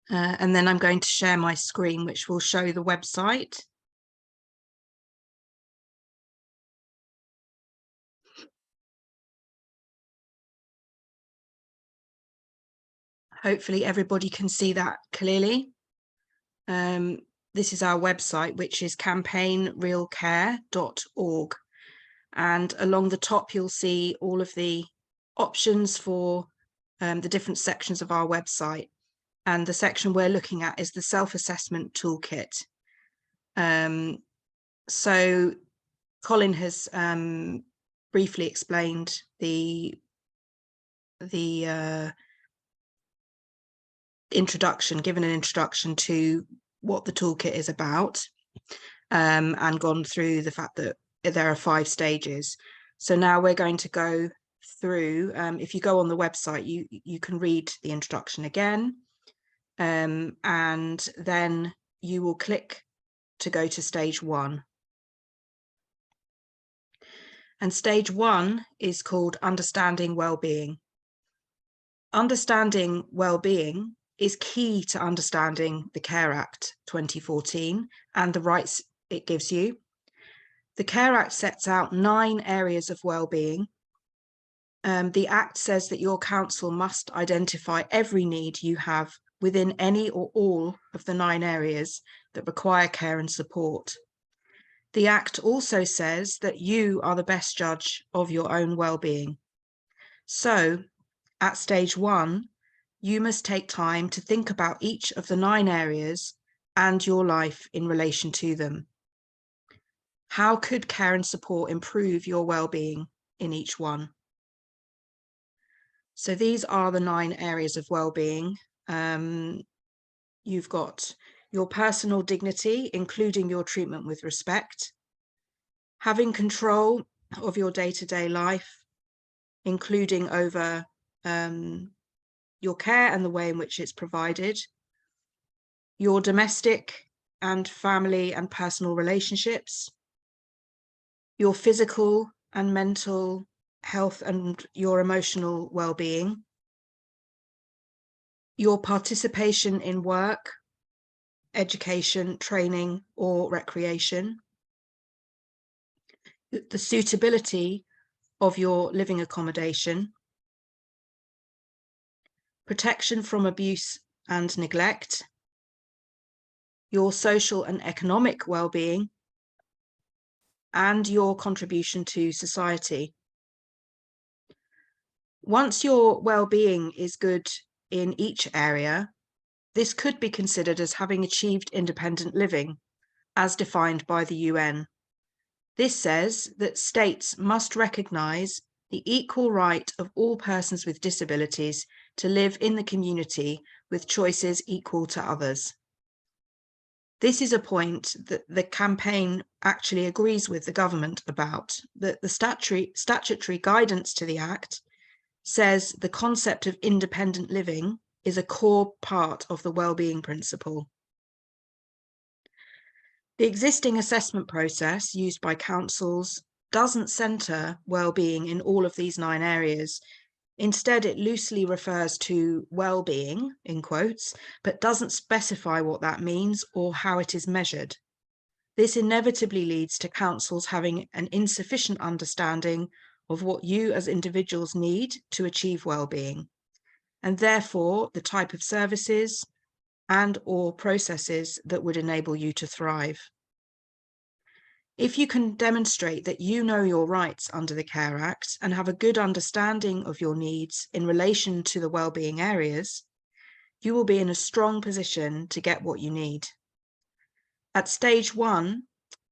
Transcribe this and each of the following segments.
And then I'm going to share my screen, which will show the website. Hopefully everybody can see that clearly. This is our website, which is campaignrealcare.org. And along the top, you'll see all of the options for the different sections of our website. And the section we're looking at is the self-assessment toolkit. So Colin has briefly explained the introduction, given an introduction to what the toolkit is about, and gone through the fact that there are 5 stages. So now we're going to go through, if you go on the website, you can read the introduction again, and then you will click to go to stage 1. And stage 1 is called Understanding Wellbeing. Understanding wellbeing is key to understanding the Care Act 2014 and the rights it gives you. The Care Act sets out 9 areas of wellbeing. The Act says that your council must identify every need you have within any or all of the 9 areas that require care and support. The Act also says that you are the best judge of your own well-being. So, at stage 1, you must take time to think about each of the 9 areas and your life in relation to them. How could care and support improve your well-being in each one? So these are the 9 areas of well-being. You've got your personal dignity, including your treatment with respect, having control of your day-to-day life, including over your care and the way in which it's provided, your domestic and family and personal relationships, your physical and mental health and your emotional well-being, your participation in work, education, training, or recreation, the suitability of your living accommodation, protection from abuse and neglect, your social and economic well-being, and your contribution to society. Once your well-being is good in each area, this could be considered as having achieved independent living, as defined by the UN. This says that states must recognise the equal right of all persons with disabilities to live in the community with choices equal to others. This is a point that the campaign actually agrees with the government about, that the statutory guidance to the Act says the concept of independent living is a core part of the wellbeing principle. The existing assessment process used by councils doesn't centre wellbeing in all of these 9 areas. Instead, it loosely refers to well-being, in quotes, but doesn't specify what that means or how it is measured. This inevitably leads to councils having an insufficient understanding of what you as individuals need to achieve well-being, and therefore the type of services and or processes that would enable you to thrive. If you can demonstrate that you know your rights under the Care Act and have a good understanding of your needs in relation to the wellbeing areas, you will be in a strong position to get what you need. At stage 1,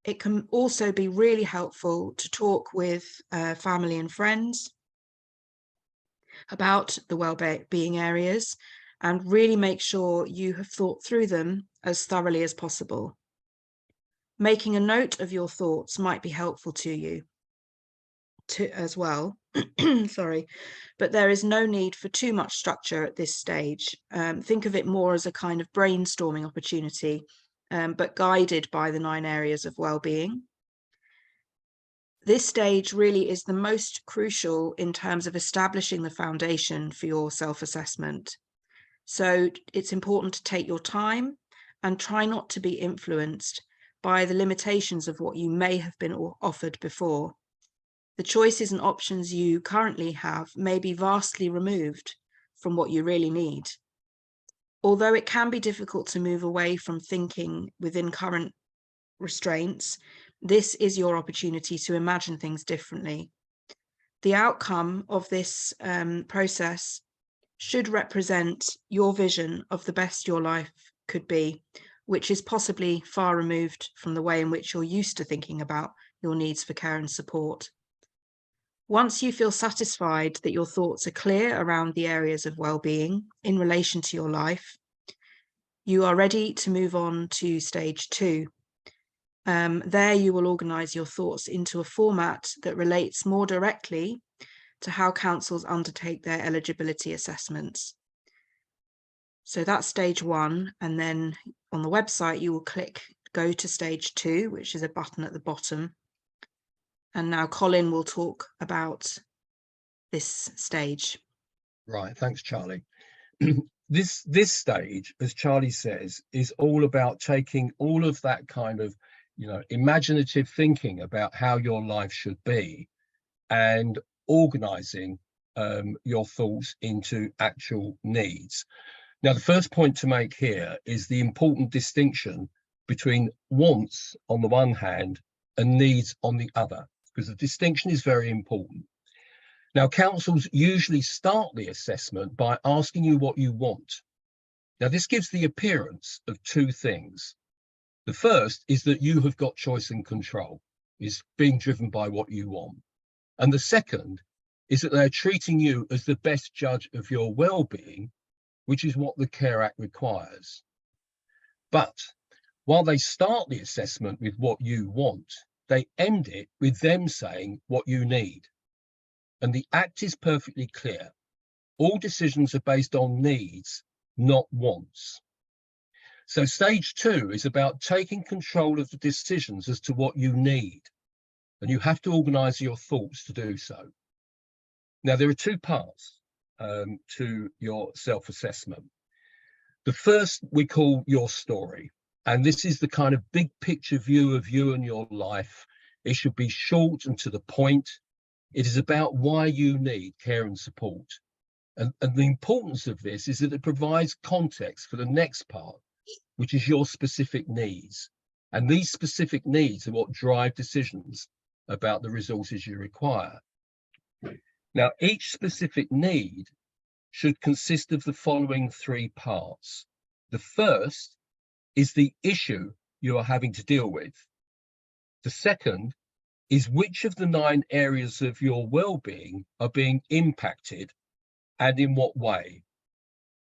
it can also be really helpful to talk with family and friends about the wellbeing areas and really make sure you have thought through them as thoroughly as possible. Making a note of your thoughts might be helpful to you as well. Sorry, but there is no need for too much structure at this stage. Think of it more as a kind of brainstorming opportunity, but guided by the 9 areas of well-being. This stage really is the most crucial in terms of establishing the foundation for your self-assessment. So it's important to take your time and try not to be influenced by the limitations of what you may have been offered before. The choices and options you currently have may be vastly removed from what you really need. Although it can be difficult to move away from thinking within current restraints, this is your opportunity to imagine things differently. The outcome of this process should represent your vision of the best your life could be, which is possibly far removed from the way in which you're used to thinking about your needs for care and support. Once you feel satisfied that your thoughts are clear around the areas of well-being in relation to your life, you are ready to move on to stage 2. There you will organise your thoughts into a format that relates more directly to how councils undertake their eligibility assessments. So that's stage 1, and then on the website you will click go to stage 2, which is a button at the bottom. And now Colin will talk about this stage. Right, thanks, Charlie. This stage, as Charlie says, is all about taking all of that kind of, imaginative thinking about how your life should be and organizing your thoughts into actual needs. Now, the first point to make here is the important distinction between wants on the one hand and needs on the other, because the distinction is very important. Now, councils usually start the assessment by asking you what you want. Now, this gives the appearance of two things. The first is that you have got choice and control, is being driven by what you want. And the second is that they're treating you as the best judge of your well-being, which is what the Care Act requires. But while they start the assessment with what you want, they end it with them saying what you need. And the Act is perfectly clear. All decisions are based on needs, not wants. So stage 2 is about taking control of the decisions as to what you need. And you have to organise your thoughts to do so. Now, there are two parts to your self-assessment. The first we call your story. And this is the kind of big picture view of you and your life. It should be short and to the point. It is about why you need care and support. And the importance of this is that it provides context for the next part, which is your specific needs. And these specific needs are what drive decisions about the resources you require. Now, each specific need should consist of the following 3 parts. The first is the issue you are having to deal with. The second is which of the 9 areas of your well-being are being impacted and in what way.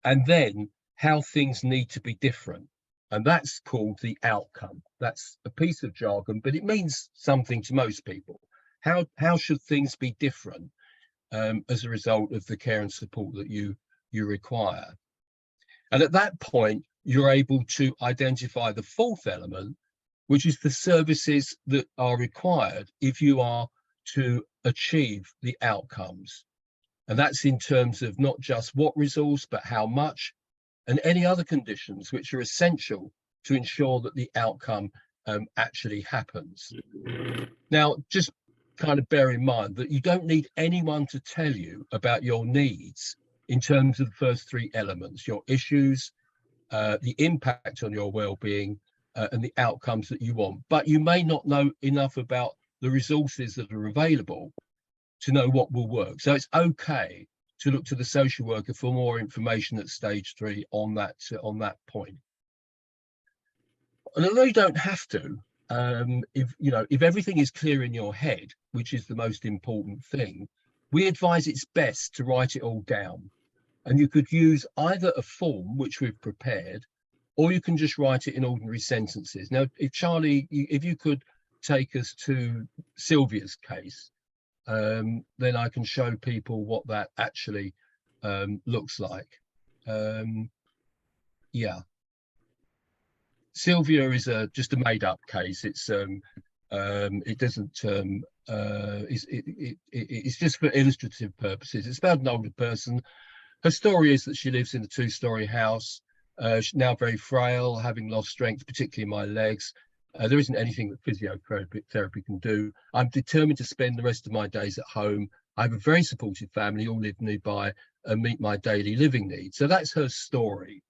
And then how things need to be different. And that's called the outcome. That's a piece of jargon, but it means something to most people. How should things be different as a result of the care and support that you require? And at that point, you're able to identify the 4th element, which is the services that are required if you are to achieve the outcomes. And that's in terms of not just what resource, but how much, and any other conditions which are essential to ensure that the outcome actually happens. Now, just kind of bear in mind that you don't need anyone to tell you about your needs in terms of the first 3 elements: your issues, the impact on your well-being, and the outcomes that you want. But you may not know enough about the resources that are available to know what will work. So it's okay to look to the social worker for more information at stage 3 on that point. And although you don't have to, if everything is clear in your head, which is the most important thing, we advise it's best to write it all down. And you could use either a form, which we've prepared, or you can just write it in ordinary sentences. Now, if Charlie, if you could take us to Sylvia's case, then I can show people what that actually looks like. Yeah. Sylvia is just a made-up case. It's it doesn't it's just for illustrative purposes. It's about an older person Her story is that she lives in a 2-story house. She's now very frail, having lost strength, particularly in my legs. There isn't anything that physiotherapy can do. I'm determined to spend the rest of my days at home. I have a very supportive family, all live nearby and meet my daily living needs. So that's her story.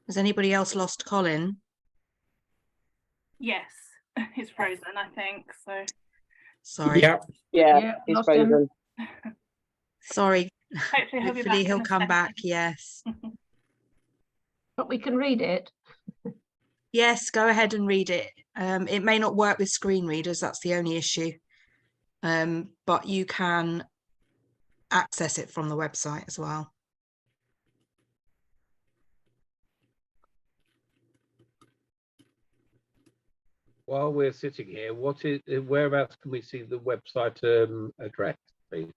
Has anybody else lost Colin? Yes, he's frozen, I think. So Sorry. Yeah, he's frozen. Sorry. hopefully He'll come back. Yes. But we can read it. Yes, go ahead and read it. It may not work with screen readers, that's the only issue. But you can access it from the website as well. While we're sitting here, whereabouts can we see the website address, please?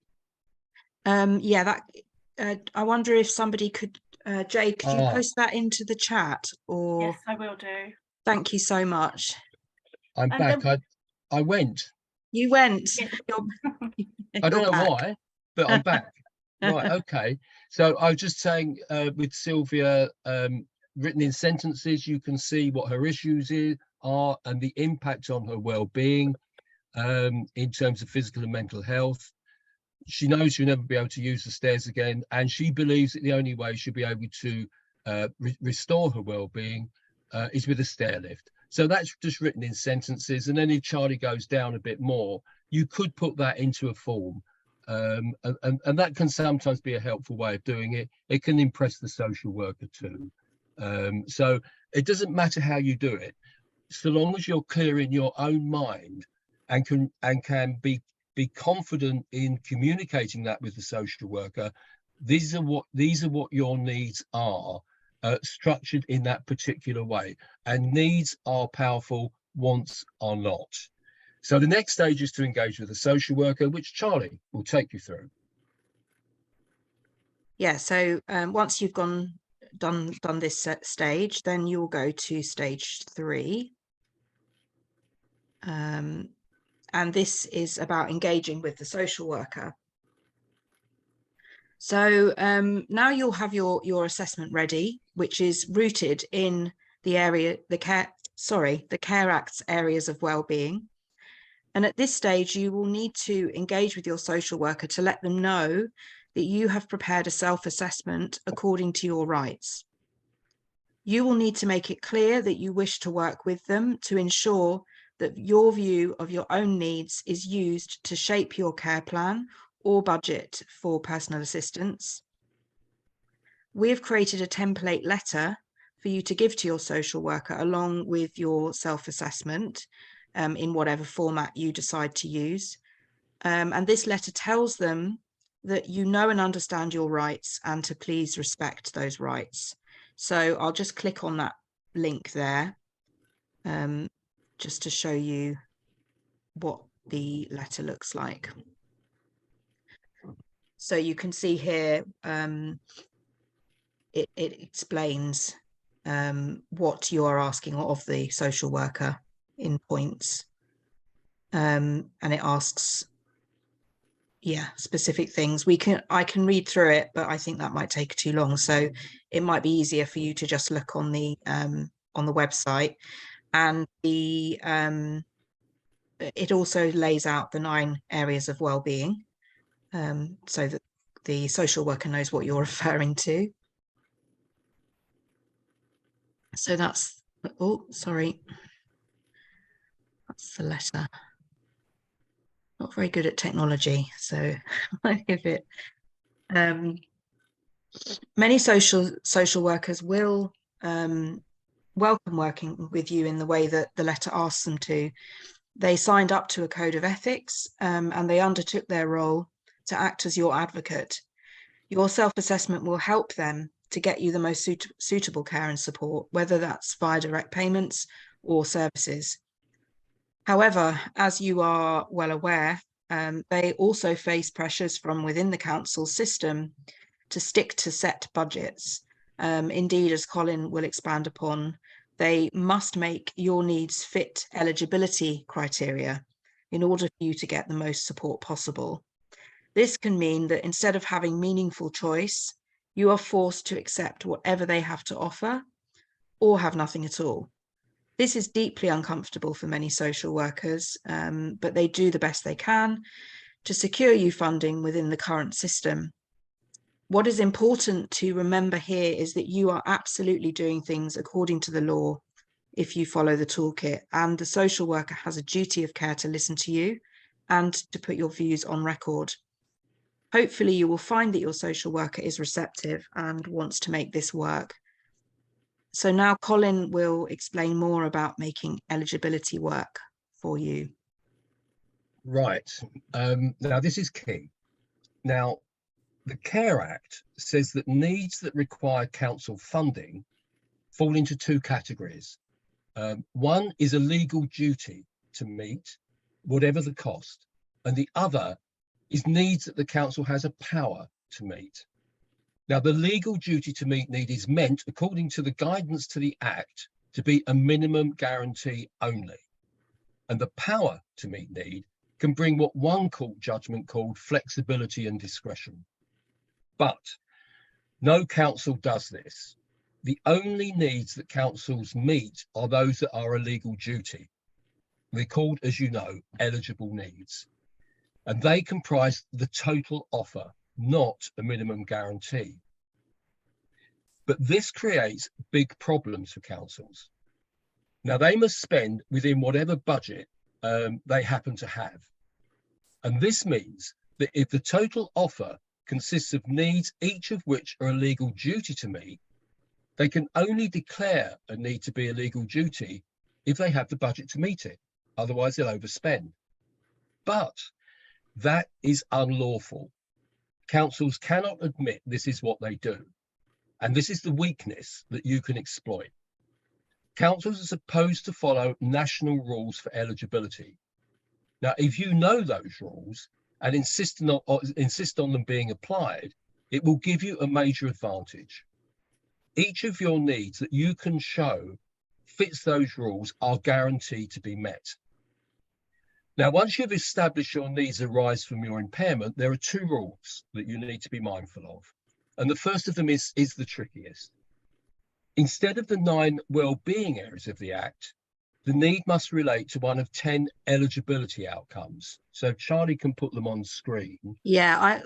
Yeah, I wonder if somebody could, Jade, could you post that into the chat? Or yes, I will do. Thank you so much. I'm And back. I went. You went. Yes. I don't You're know back. why, but I'm back. Right, okay. So I was just saying with Sylvia, written in sentences, you can see what her issues are and the impact on her well-being in terms of physical and mental health. She knows she'll never be able to use the stairs again, and she believes that the only way she'll be able to restore her well-being is with a stair lift. So that's just written in sentences, and then if Charlie goes down a bit more, you could put that into a form. And that can sometimes be a helpful way of doing it. It can impress the social worker too. So it doesn't matter how you do it, so long as you're clear in your own mind and can be confident in communicating that with the social worker. These are what your needs are, structured in that particular way. And needs are powerful, wants are not. So the next stage is to engage with a social worker, which Charlie will take you through. Yeah, so once you've done this stage, then you'll go to stage 3. And this is about engaging with the social worker. So now you'll have your assessment ready, which is rooted in the Care Act's areas of well-being. And at this stage, you will need to engage with your social worker to let them know that you have prepared a self-assessment according to your rights. You will need to make it clear that you wish to work with them to ensure that your view of your own needs is used to shape your care plan or budget for personal assistance. We have created a template letter for you to give to your social worker along with your self-assessment in whatever format you decide to use. And this letter tells them that you know and understand your rights and to please respect those rights. So I'll just click on that link there just to show you what the letter looks like. So you can see here, it explains what you are asking of the social worker in points. And it asks, specific things. I can read through it, but I think that might take too long. So it might be easier for you to just look on the website, and it also lays out the 9 areas of well-being, so that the social worker knows what you're referring to. So that's, that's the letter. Not very good at technology, so I give it. Many social workers will welcome working with you in the way that the letter asks them to. They signed up to a code of ethics, and they undertook their role to act as your advocate. Your self-assessment will help them to get you the most suitable care and support, whether that's via direct payments or services. However, as you are well aware, they also face pressures from within the council system to stick to set budgets. Indeed, as Colin will expand upon, they must make your needs fit eligibility criteria in order for you to get the most support possible. This can mean that instead of having meaningful choice, you are forced to accept whatever they have to offer or have nothing at all. This is deeply uncomfortable for many social workers, but they do the best they can to secure you funding within the current system. What is important to remember here is that you are absolutely doing things according to the law if you follow the toolkit, and the social worker has a duty of care to listen to you and to put your views on record. Hopefully you will find that your social worker is receptive and wants to make this work. So now Colin will explain more about making eligibility work for you. Right. Now this is key. Now, the CARE Act says that needs that require council funding fall into two categories. One is a legal duty to meet, whatever the cost, and the other is needs that the council has a power to meet. Now, the legal duty to meet need is meant, according to the guidance to the Act, to be a minimum guarantee only. And the power to meet need can bring what one court judgment called flexibility and discretion. But no council does this. The only needs that councils meet are those that are a legal duty. They're called, as you know, eligible needs. And they comprise the total offer, not a minimum guarantee. But this creates big problems for councils. Now, they must spend within whatever budget they happen to have. And this means that if the total offer consists of needs, each of which are a legal duty to meet, they can only declare a need to be a legal duty if they have the budget to meet it. Otherwise, they'll overspend. But that is unlawful. Councils cannot admit this is what they do. And this is the weakness that you can exploit. Councils are supposed to follow national rules for eligibility. Now, if you know those rules and insist on them being applied, it will give you a major advantage. Each of your needs that you can show fits those rules are guaranteed to be met. Now, once you've established your needs arise from your impairment, there are two rules that you need to be mindful of. And the first of them is the trickiest. Instead of the 9 well-being areas of the Act, the need must relate to one of 10 eligibility outcomes. So Charlie can put them on screen. Yeah,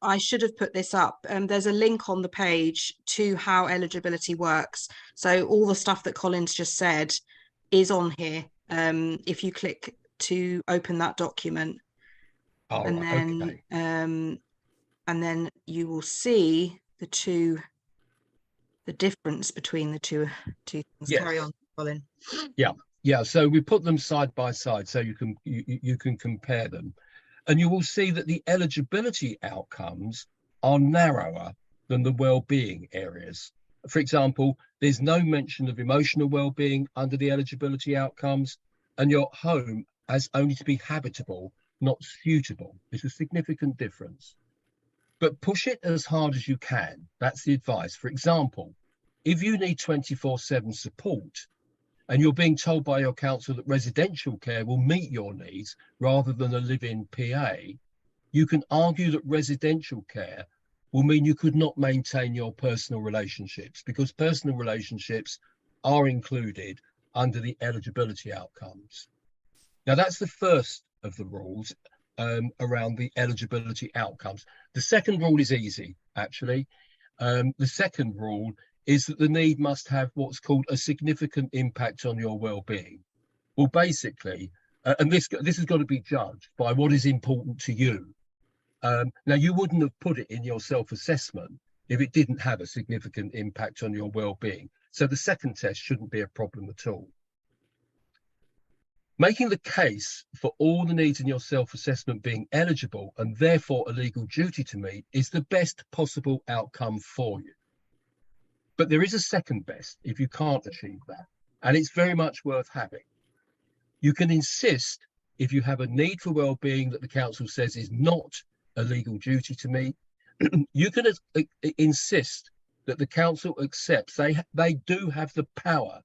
I should have put this up. There's a link on the page to how eligibility works. So all the stuff that Colin's just said is on here. If you click to open that document, and then you will see the difference between the two things. Yes. Carry on, Colin. Yeah. So we put them side by side so you can compare them, and you will see that the eligibility outcomes are narrower than the well-being areas. For example, there's no mention of emotional well-being under the eligibility outcomes, and your home has only to be habitable, not suitable. It's a significant difference. But push it as hard as you can. That's the advice. For example, if you need 24/7 support and you're being told by your council that residential care will meet your needs rather than a live-in PA, you can argue that residential care will mean you could not maintain your personal relationships, because personal relationships are included under the eligibility outcomes. Now, that's the first of the rules around the eligibility outcomes. The second rule is easy, actually. The second rule is that the need must have what's called a significant impact on your well-being. Well, basically, and this has got to be judged by what is important to you. Now, you wouldn't have put it in your self-assessment if it didn't have a significant impact on your well-being. So the second test shouldn't be a problem at all. Making the case for all the needs in your self-assessment being eligible and therefore a legal duty to meet is the best possible outcome for you. But there is a second best if you can't achieve that, and it's very much worth having. You can insist, if you have a need for well-being that the council says is not a legal duty to meet, you can insist that the council accepts they do have the power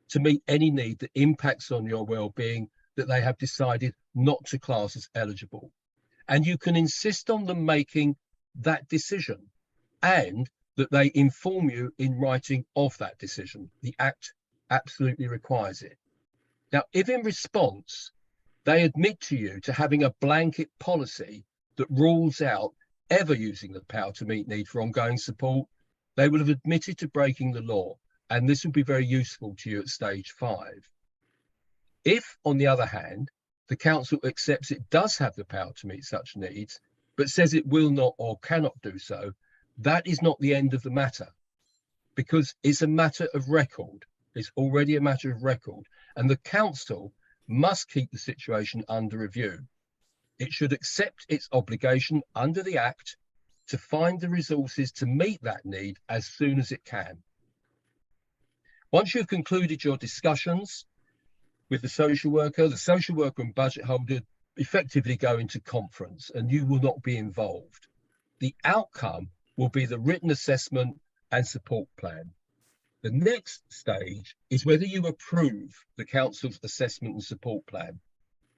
to meet any need that impacts on your well-being that they have decided not to class as eligible. And you can insist on them making that decision, and that they inform you in writing of that decision. The Act absolutely requires it. Now, if in response they admit to you to having a blanket policy that rules out ever using the power to meet need for ongoing support, they will have admitted to breaking the law, and this will be very useful to you at stage 5. If, on the other hand, the council accepts it does have the power to meet such needs, but says it will not or cannot do so, that is not the end of the matter, because it's a matter of record. It's already a matter of record, and the council must keep the situation under review. It should accept its obligation under the Act to find the resources to meet that need as soon as it can. Once you've concluded your discussions with the social worker and budget holder effectively go into conference, and you will not be involved. The outcome will be the written assessment and support plan. The next stage is whether you approve the council's assessment and support plan.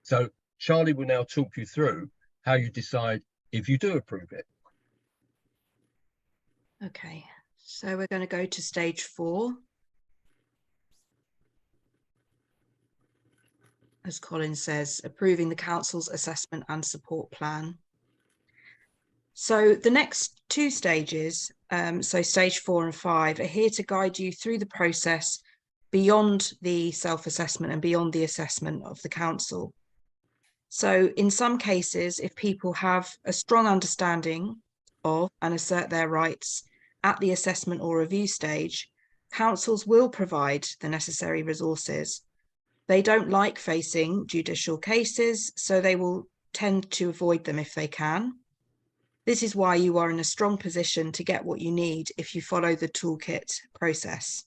So Charlie will now talk you through how you decide if you do approve it. Okay, so we're going to go to stage 4. As Colin says, approving the council's assessment and support plan. So the next 2 stages, so stage 4 and 5, are here to guide you through the process beyond the self-assessment and beyond the assessment of the council. So in some cases, if people have a strong understanding of and assert their rights at the assessment or review stage, councils will provide the necessary resources. They don't like facing judicial cases, so they will tend to avoid them if they can. This is why you are in a strong position to get what you need if you follow the toolkit process.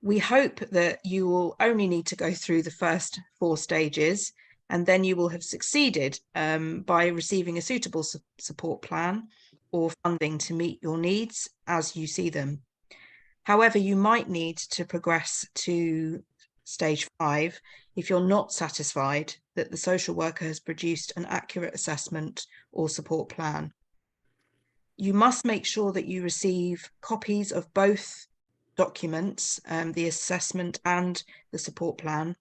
We hope that you will only need to go through the first 4 stages, and then you will have succeeded by receiving a suitable support plan or funding to meet your needs as you see them. However, you might need to progress to stage 5 if you're not satisfied that the social worker has produced an accurate assessment or support plan. You must make sure that you receive copies of both documents, the assessment and the support plan,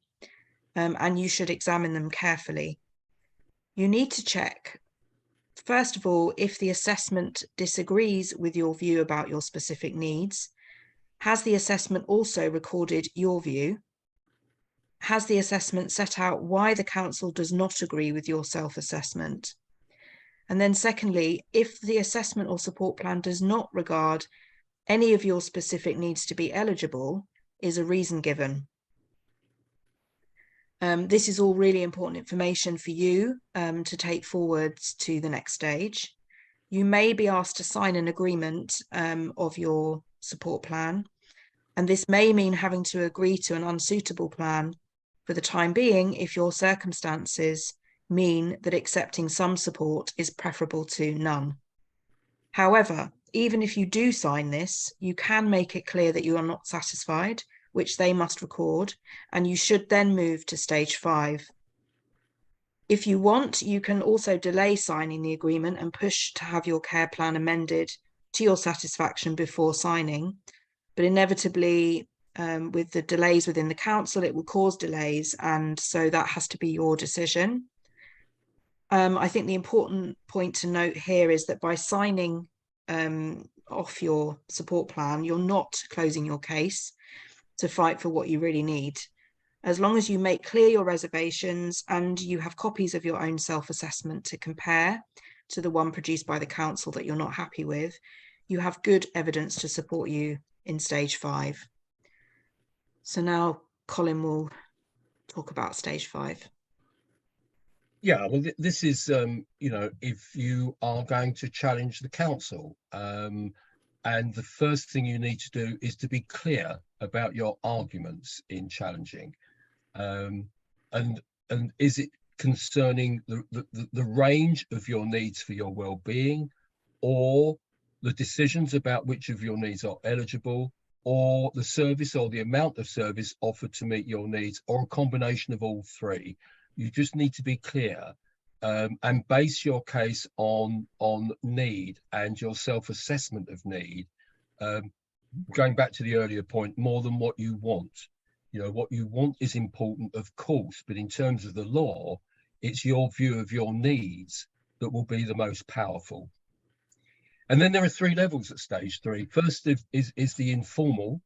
and you should examine them carefully. You need to check, first of all, if the assessment disagrees with your view about your specific needs. Has the assessment also recorded your view? Has the assessment set out why the council does not agree with your self-assessment? And then secondly, if the assessment or support plan does not regard any of your specific needs to be eligible, is a reason given? This is all really important information for you to take forwards to the next stage. You may be asked to sign an agreement of your support plan, and this may mean having to agree to an unsuitable plan for the time being if your circumstances mean that accepting some support is preferable to none. However, even if you do sign this, you can make it clear that you are not satisfied, which they must record, and you should then move to stage 5. If you want, you can also delay signing the agreement and push to have your care plan amended to your satisfaction before signing, but inevitably with the delays within the council, it will cause delays, and so that has to be your decision. I think the important point to note here is that by signing off your support plan, you're not closing your case to fight for what you really need. As long as you make clear your reservations and you have copies of your own self-assessment to compare to the one produced by the council that you're not happy with, you have good evidence to support you in stage 5. So now Colin will talk about stage 5. Yeah, well, this is, you know, if you are going to challenge the council, and the first thing you need to do is to be clear about your arguments in challenging, and is it concerning the range of your needs for your well-being, or the decisions about which of your needs are eligible, or the service or the amount of service offered to meet your needs, or a combination of all three. You just need to be clear and base your case on need and your self-assessment of need. Going back to the earlier point, more than what you want. You know, what you want is important, of course, but in terms of the law, it's your view of your needs that will be the most powerful. And then there are three levels at stage 3. First is the informal,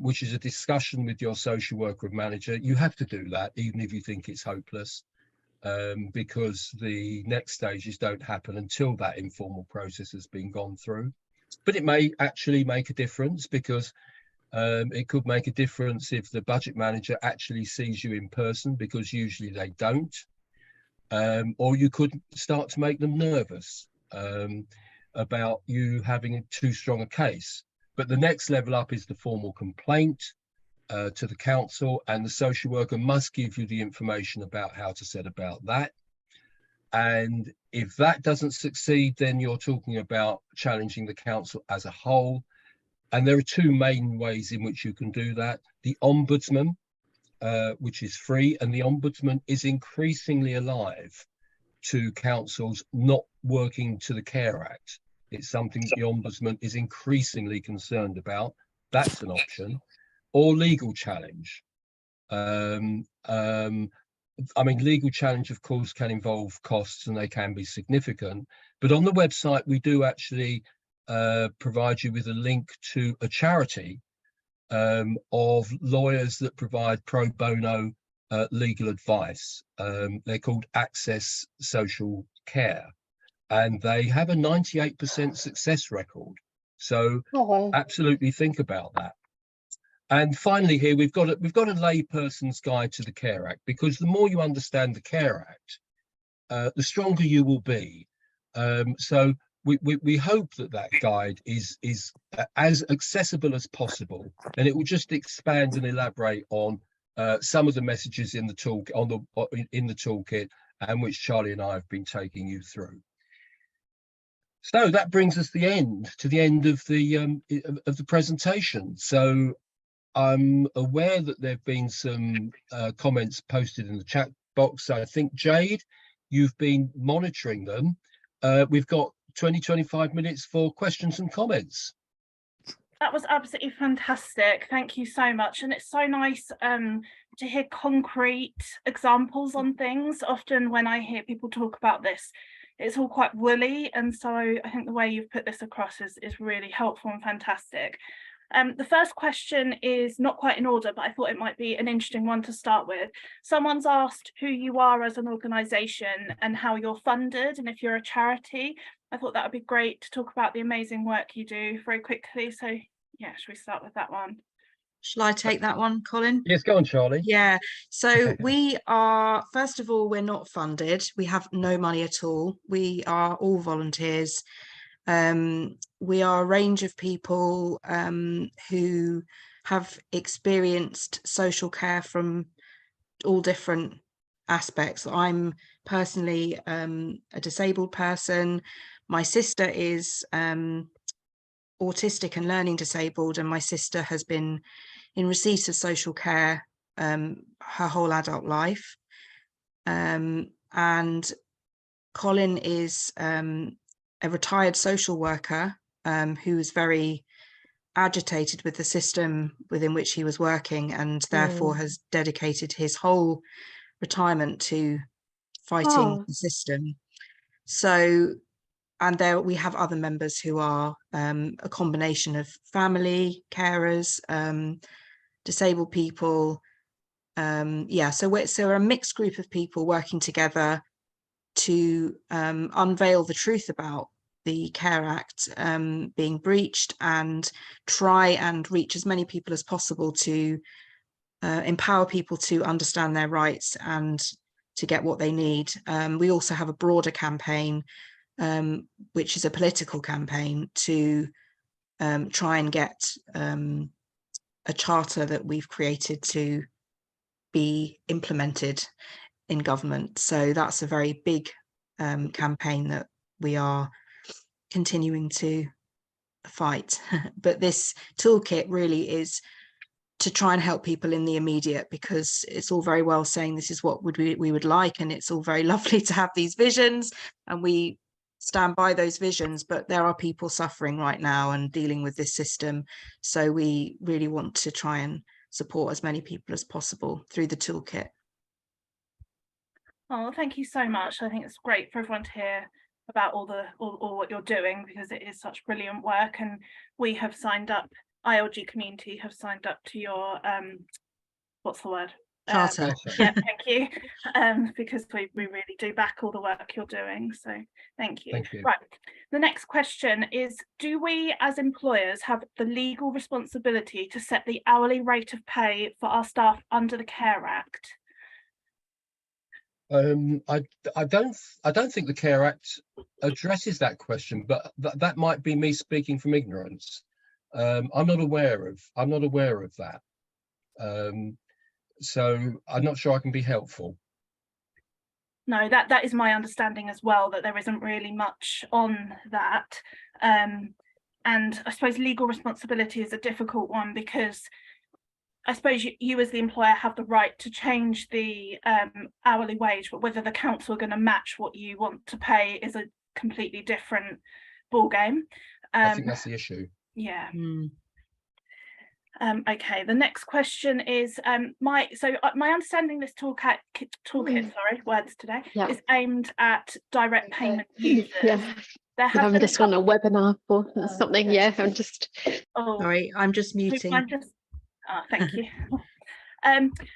which is a discussion with your social worker or manager. You have to do that, even if you think it's hopeless, because the next stages don't happen until that informal process has been gone through. But it may actually make a difference, because it could make a difference if the budget manager actually sees you in person, because usually they don't. Or you could start to make them nervous about you having too strong a case. But the next level up is the formal complaint to the council, and the social worker must give you the information about how to set about that. And if that doesn't succeed, then you're talking about challenging the council as a whole. And there are two main ways in which you can do that. The Ombudsman, which is free, and the Ombudsman is increasingly alive to councils not working to the Care Act. It's something that the Ombudsman is increasingly concerned about. That's an option. Or legal challenge. I mean, legal challenge, of course, can involve costs, and they can be significant. But on the website, we do actually provide you with a link to a charity of lawyers that provide pro bono legal advice. They're called Access Social Care, and they have a 98% success record. So absolutely think about that. And finally, here we've got a layperson's guide to the Care Act, because the more you understand the Care Act, the stronger you will be. So we hope that guide is as accessible as possible, and it will just expand and elaborate on some of the messages in the toolkit, and which Charlie and I have been taking you through. So that brings us to the end of the presentation. So I'm aware that there have been some comments posted in the chat box. I think, Jade, you've been monitoring them. We've got 20-25 minutes for questions and comments. That was absolutely fantastic. Thank you so much. And it's so nice to hear concrete examples on things. Often when I hear people talk about this, it's all quite woolly. And so I think the way you've put this across is really helpful and fantastic. The first question is not quite in order, but I thought it might be an interesting one to start with. Someone's asked who you are as an organisation and how you're funded, and if you're a charity. I thought that would be great to talk about the amazing work you do very quickly. So yeah, should we start with that one? Shall I take that one, Colin? Yes, go on, Charlie. Yeah, so we are, first of all, we're not funded. We have no money at all. We are all volunteers. We are a range of people who have experienced social care from all different aspects. I'm personally a disabled person. My sister is autistic and learning disabled, and my sister has been in receipt of social care her whole adult life. And Colin is a retired social worker who was very agitated with the system within which he was working, and therefore has dedicated his whole retirement to fighting the system. So, and there we have other members who are a combination of family, carers, disabled people. Yeah, so we're a mixed group of people working together to unveil the truth about the Care Act being breached, and try and reach as many people as possible to empower people to understand their rights and to get what they need. We also have a broader campaign, which is a political campaign, to try and get a charter that we've created to be implemented in government. So that's a very big campaign that we are continuing to fight. But this toolkit really is to try and help people in the immediate, because it's all very well saying this is what we would like, and it's all very lovely to have these visions, and we stand by those visions, but there are people suffering right now and dealing with this system. So we really want to try and support as many people as possible through the toolkit. Oh, thank you so much. I think it's great for everyone to hear about all what you're doing, because it is such brilliant work, and we have signed up, ILG community have signed up to your what's the word? Charter. Yeah, thank you. Because we really do back all the work you're doing. So thank you. Thank you. Right. The next question is, do we as employers have the legal responsibility to set the hourly rate of pay for our staff under the Care Act? I don't think the Care Act addresses that question, but that might be me speaking from ignorance. I'm not aware of that. So I'm not sure I can be helpful. No, that is my understanding as well, that there isn't really much on that. And I suppose legal responsibility is a difficult one, because I suppose you as the employer have the right to change the hourly wage, but whether the council are going to match what you want to pay is a completely different ballgame. I think that's the issue. Yeah. Okay, the next question is my understanding this toolkit, sorry, words today, is aimed at direct payment users. Yeah, I'm just on a webinar for something. Yeah, I'm just. Oh, sorry, I'm just muting. Thank you.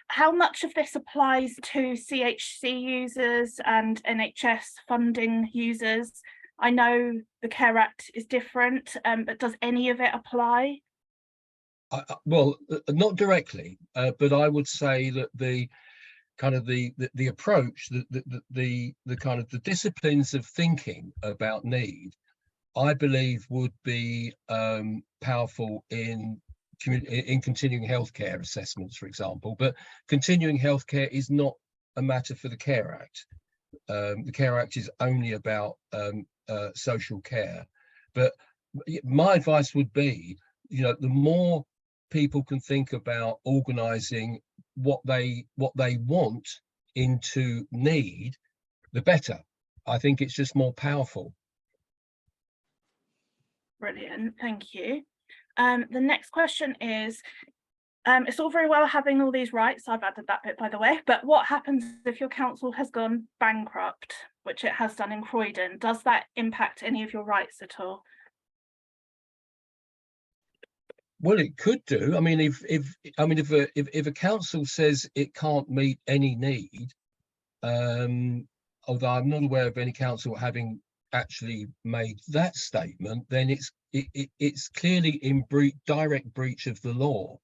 How much of this applies to CHC users and NHS funding users? I know the Care Act is different, but does any of it apply? Well, not directly, but I would say that the kind of the approach, the kind of the disciplines of thinking about need, I believe would be powerful in continuing healthcare assessments, for example. But continuing healthcare is not a matter for the Care Act. The Care Act is only about social care. But my advice would be, the more people can think about organising what they want into need, the better. I think it's just more powerful. Brilliant, thank you. The next question is, it's all very well having all these rights, I've added that bit by the way, but what happens if your council has gone bankrupt, which it has done in Croydon? Does that impact any of your rights at all? Well, it could do. I mean, if a council says it can't meet any need, although I'm not aware of any council having actually made that statement, then it's clearly in direct breach of the law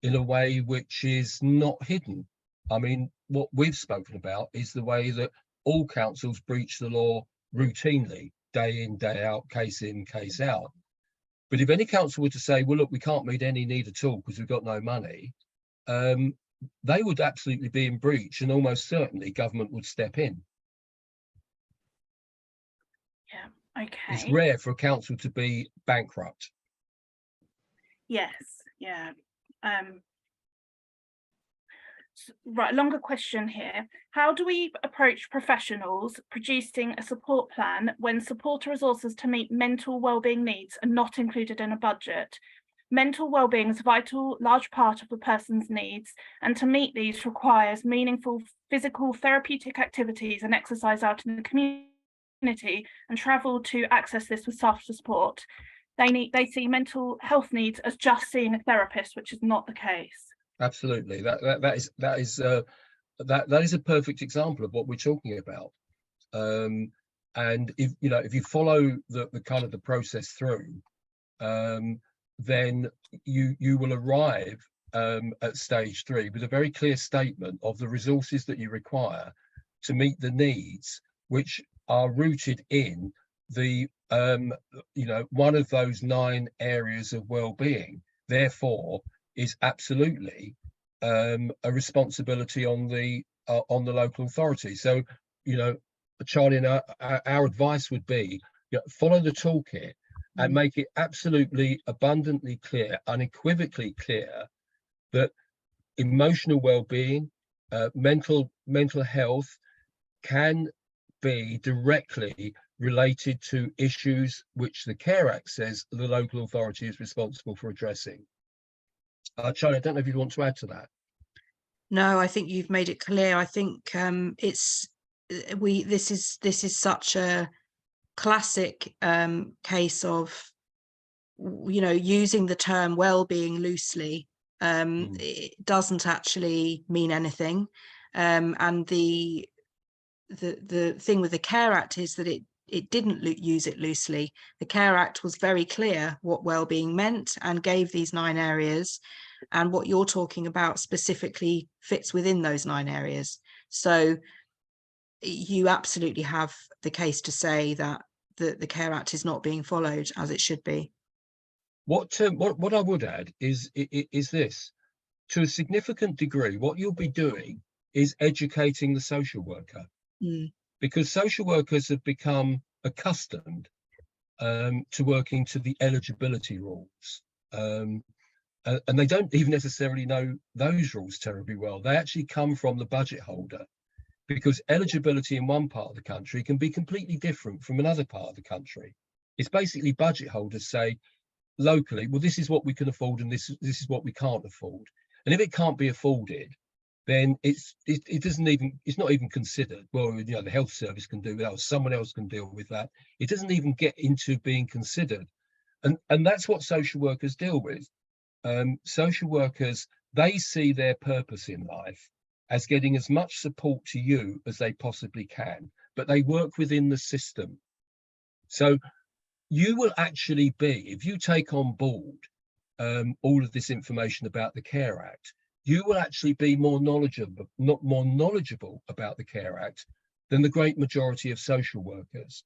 in a way which is not hidden. I mean, what we've spoken about is the way that all councils breach the law routinely, day in, day out, case in, case out. But if any council were to say, well, look, we can't meet any need at all because we've got no money, they would absolutely be in breach, and almost certainly government would step in. Yeah, okay. It's rare for a council to be bankrupt. Yes, yeah. Right, longer question here. How do we approach professionals producing a support plan when supporter resources to meet mental wellbeing needs are not included in a budget? Mental wellbeing is a vital, large part of a person's needs, and to meet these requires meaningful physical therapeutic activities and exercise out in the community, and travel to access this with staff support. They see mental health needs as just seeing a therapist, which is not the case. Absolutely, that is a perfect example of what we're talking about. And if you follow the kind of the process through, then you will arrive at stage 3 with a very clear statement of the resources that you require to meet the needs, which are rooted in the one of those 9 areas of well-being. Therefore, is absolutely a responsibility on the local authority. So, Charlie, and our advice would be, follow the toolkit, and make it absolutely abundantly clear, unequivocally clear, that emotional well-being, mental health can be directly related to issues which the Care Act says the local authority is responsible for addressing. Charlie, I don't know if you want to add to that. No, I think you've made it clear. I think this is such a classic case of, you know, using the term well-being loosely. It doesn't actually mean anything, and the thing with the Care Act is that it didn't use it loosely. The Care Act was very clear what well-being meant and gave these 9 areas, and what you're talking about specifically fits within those 9 areas. So you absolutely have the case to say that the Care Act is not being followed as it should be. What I would add is this: to a significant degree, what you'll be doing is educating the social worker, because social workers have become accustomed to working to the eligibility rules, and they don't even necessarily know those rules terribly well. They actually come from the budget holder, because eligibility in one part of the country can be completely different from another part of the country. It's basically budget holders say locally, well, this is what we can afford and this is what we can't afford. And if it can't be afforded, then it's not even considered. Well, you know, the health service can do that, or someone else can deal with that. It doesn't even get into being considered. And that's what social workers deal with. Social workers, they see their purpose in life as getting as much support to you as they possibly can, but they work within the system. So you will actually be, if you take on board all of this information about the Care Act, you will actually be more knowledgeable about the Care Act than the great majority of social workers.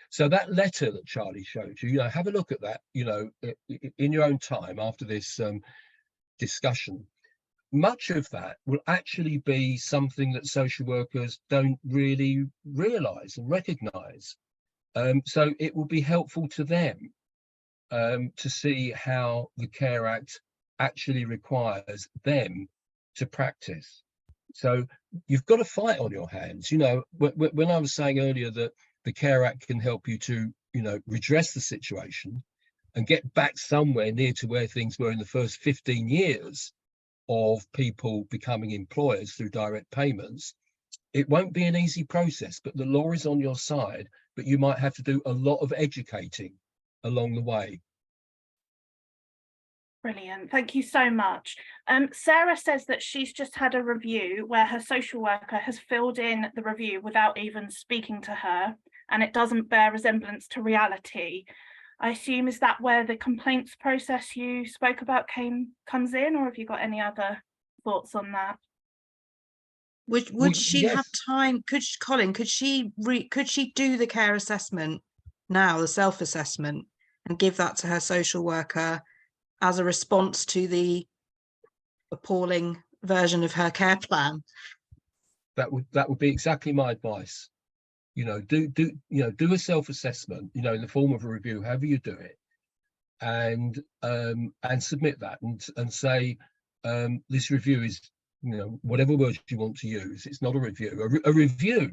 So that letter that Charlie showed you, have a look at that, in your own time after this discussion. Much of that will actually be something that social workers don't really realise and recognise. So it will be helpful to them to see how the Care Act actually requires them to practice. So you've got a fight on your hands. When I was saying earlier that the Care Act can help you to, redress the situation and get back somewhere near to where things were in the first 15 years of people becoming employers through direct payments, it won't be an easy process, but the law is on your side, but you might have to do a lot of educating along the way. Brilliant, thank you so much. Sarah says that she's just had a review where her social worker has filled in the review without even speaking to her, and it doesn't bear resemblance to reality. I assume, is that where the complaints process you spoke about comes in, or have you got any other thoughts on that? Would she yes. have time? Colin, could she do the care assessment now, the self-assessment, and give that to her social worker as a response to the appalling version of her care plan? That would be exactly my advice. Do a self-assessment, in the form of a review, however you do it, and submit that and say, this review is, whatever words you want to use, it's not a review. A review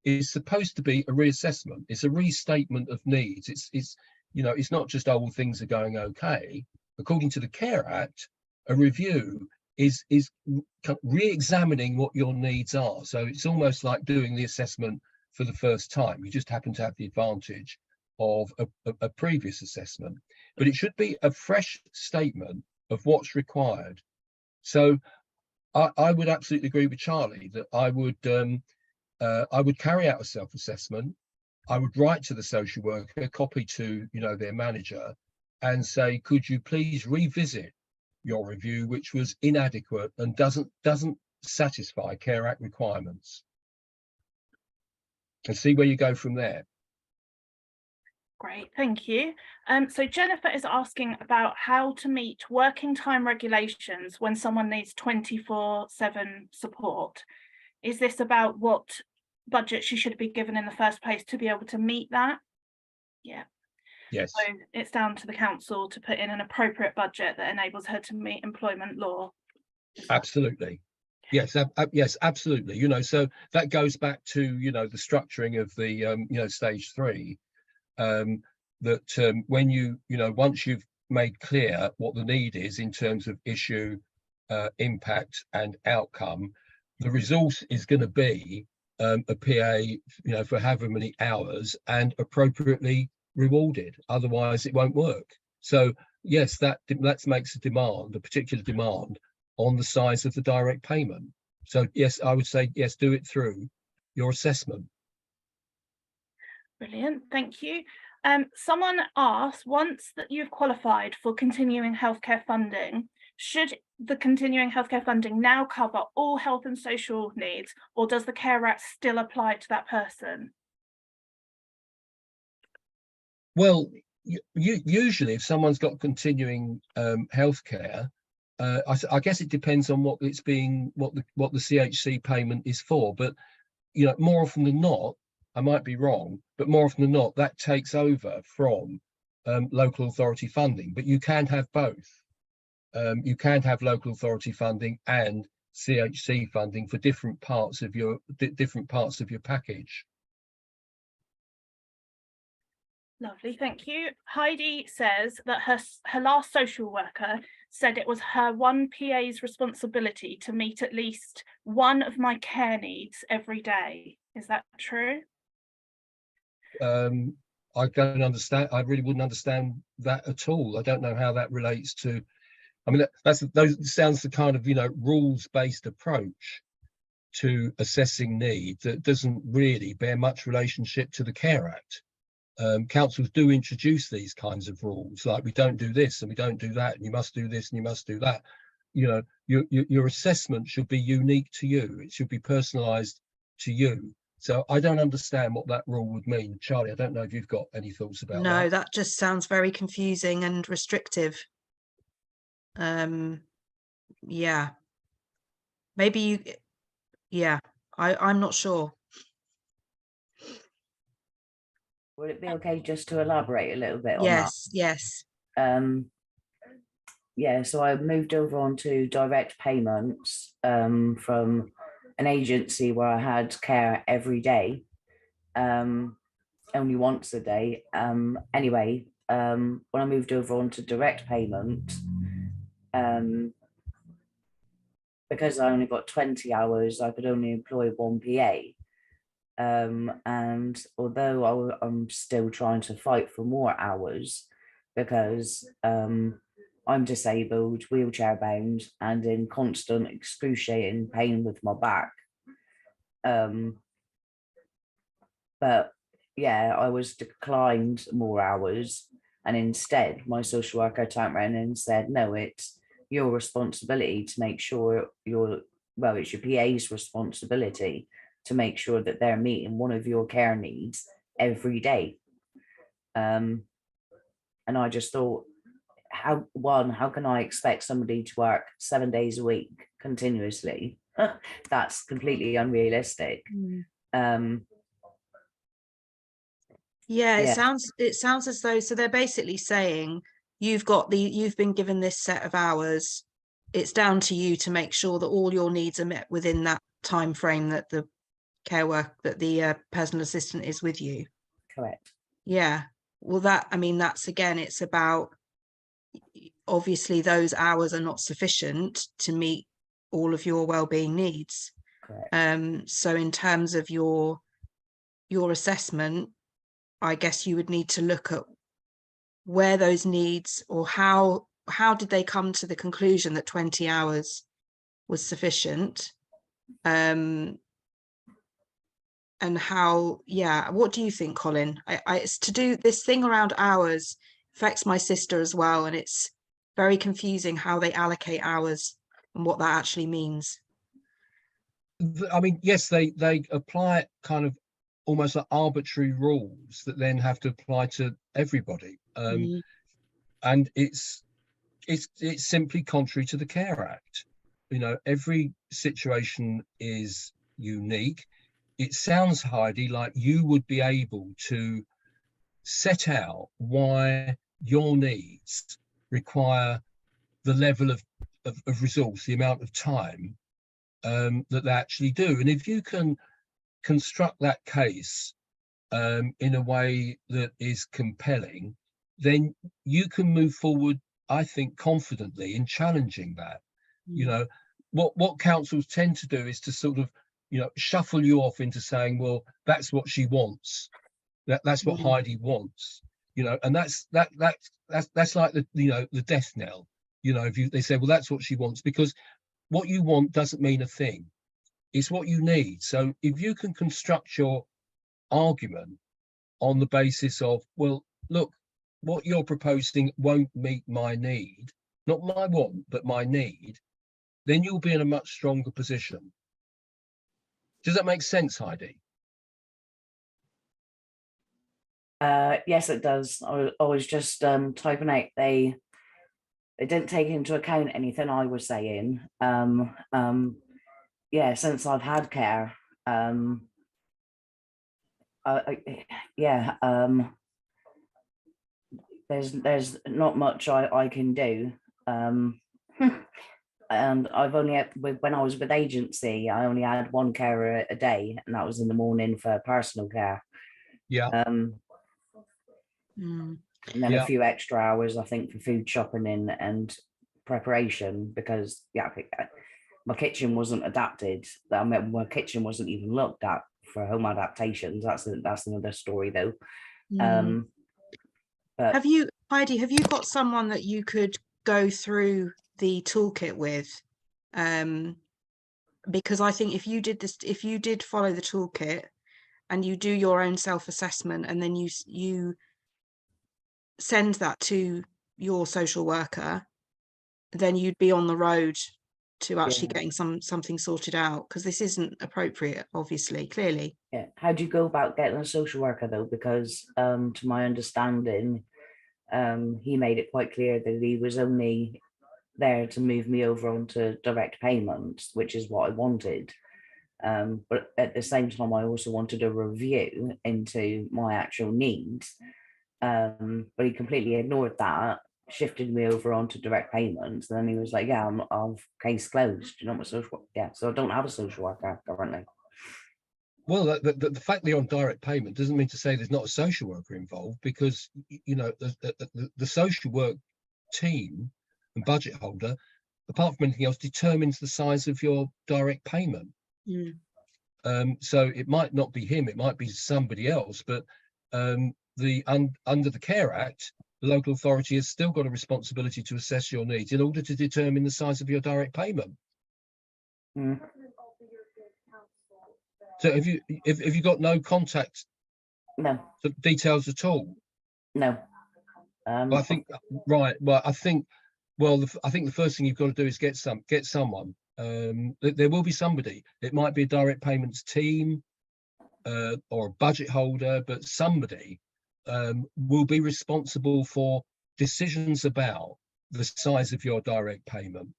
is supposed to be a reassessment. It's a restatement of needs. It's not just, oh, well, things are going okay. According to the Care Act, a review is re-examining what your needs are. So it's almost like doing the assessment for the first time. You just happen to have the advantage of a previous assessment, but it should be a fresh statement of what's required. So I would absolutely agree with Charlie that I would carry out a self-assessment. I would write to the social worker, copy to their manager, and say, could you please revisit your review, which was inadequate and doesn't satisfy Care Act requirements, and see where you go from there. Great, thank you. So Jennifer is asking about how to meet working time regulations when someone needs 24/7 support. Is this about what budget she should be given in the first place to be able to meet that? Yeah. Yes. So it's down to the council to put in an appropriate budget that enables her to meet employment law. Absolutely. Yes, yes, absolutely. You know, so that goes back to, you know, the structuring of the, you know, stage 3, that when you know, once you've made clear what the need is in terms of issue, impact and outcome, the resource is going to be a PA, you know, for however many hours and appropriately rewarded. Otherwise, it won't work. So yes, that makes a demand, a particular demand on the size of the direct payment. So yes, I would say yes, do it through your assessment. Brilliant, thank you. Someone asked, once that you've qualified for continuing healthcare funding, should the continuing healthcare funding now cover all health and social needs, or does the Care Act still apply to that person? Well, usually if someone's got continuing healthcare, I guess it depends on what the CHC payment is for. But you know, more often than not, I might be wrong, but more often than not, that takes over from local authority funding. But you can have both. You can have local authority funding and CHC funding for different parts of your package. Lovely, thank you. Heidi says that her last social worker said it was her one PA's responsibility to meet at least one of my care needs every day. Is that true? I don't understand. I really wouldn't understand that at all. I don't know how that relates to. I mean, those sounds the kind of, you know, rules-based approach to assessing need that doesn't really bear much relationship to the Care Act. Councils do introduce these kinds of rules, like we don't do this and we don't do that, and you must do this and you must do that. You know, your assessment should be unique to you. It should be personalised to you. So I don't understand what that rule would mean. Charlie, I don't know if you've got any thoughts about that. No, that just sounds very confusing and restrictive. Yeah, maybe you, yeah, I'm not sure. Would it be okay just to elaborate a little bit on that? Yes, yes. Yeah, so I moved over onto direct payments from an agency where I had care every day, only once a day. Anyway, when I moved over onto direct payment, because I only got 20 hours, I could only employ one PA. And although I'm still trying to fight for more hours, because I'm disabled, wheelchair bound, and in constant excruciating pain with my back. But yeah, I was declined more hours, and instead my social worker turned around and said, no, it's your responsibility to make sure it's your PA's responsibility to make sure that they're meeting one of your care needs every day. And I just thought, how can I expect somebody to work 7 days a week continuously? That's completely unrealistic. Yeah, it sounds as though, so they're basically saying you've been given this set of hours. It's down to you to make sure that all your needs are met within that time frame that the the personal assistant is with you. Correct. Yeah. Well, that's again, it's about, obviously those hours are not sufficient to meet all of your well-being needs. Correct. So in terms of your assessment, I guess you would need to look at where those needs, or how did they come to the conclusion that 20 hours was sufficient, and how, what do you think, Colin? It's to do this thing around hours affects my sister as well, and it's very confusing how they allocate hours and what that actually means. I mean, yes, they apply kind of almost like arbitrary rules that then have to apply to everybody, and it's simply contrary to the Care Act. You know, every situation is unique. It sounds, Heidi, like you would be able to set out why your needs require the level of resource, the amount of time that they actually do. And if you can construct that case in a way that is compelling, then you can move forward, I think, confidently in challenging that. You know, what councils tend to do is to sort of, you know, shuffle you off into saying, well, that's what she wants, that's what Heidi wants, you know, and that's like the, you know, the death knell. You know, if they say, well, that's what she wants, because what you want doesn't mean a thing. It's what you need. So if you can construct your argument on the basis of, well, look, what you're proposing won't meet my need, not my want, but my need, then you'll be in a much stronger position. Does that make sense, Heidi? Yes, it does. I was just typing out it didn't take into account anything I was saying. Yeah, since I've had care, there's not much I can do. And I've only had, when I was with agency, I only had one carer a day, and that was in the morning for personal care. Yeah. And then a few extra hours, I think, for food shopping and preparation, because my kitchen wasn't adapted. I mean, my kitchen wasn't even looked at for home adaptations. That's another story, though. But have you, Heidi, have you got someone that you could go through the toolkit with? Because I think if you did follow the toolkit and you do your own self-assessment, and then you send that to your social worker, then you'd be on the road to actually getting something sorted out, because this isn't appropriate, obviously, clearly. Yeah. How do you go about getting a social worker, though? Because to my understanding, he made it quite clear that he was only there to move me over onto direct payments, which is what I wanted. But at the same time, I also wanted a review into my actual needs. But he completely ignored that, shifted me over onto direct payments. And then he was like, yeah, I've case closed. You know, my social worker. Yeah, so I don't have a social worker currently. Well, the fact that you're on direct payment doesn't mean to say there's not a social worker involved, because, you know, the social work team and budget holder, apart from anything else, determines the size of your direct payment. So it might not be him, it might be somebody else, but under the Care Act, the local authority has still got a responsibility to assess your needs in order to determine the size of your direct payment. So if you got no contact, no details at all? No. Well, I think the first thing you've got to do is get someone. There will be somebody. It might be a direct payments team or a budget holder, but somebody will be responsible for decisions about the size of your direct payment,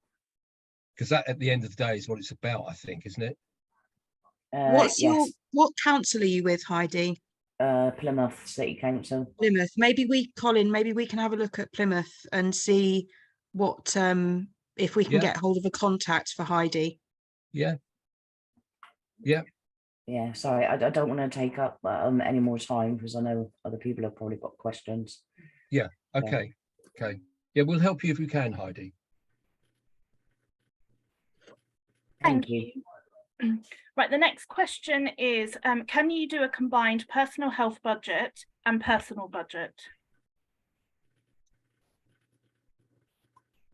because that, at the end of the day, is what it's about, I think, isn't it? What council are you with, Heidi? Plymouth City Council. Plymouth. Colin, maybe we can have a look at Plymouth and see what if we can get hold of a contact for Heidi. Yeah. Sorry, I don't want to take up any more time, because I know other people have probably got questions. Okay. Yeah, we'll help you if we can, Heidi. Thank you. Right, the next question is, can you do a combined personal health budget and personal budget?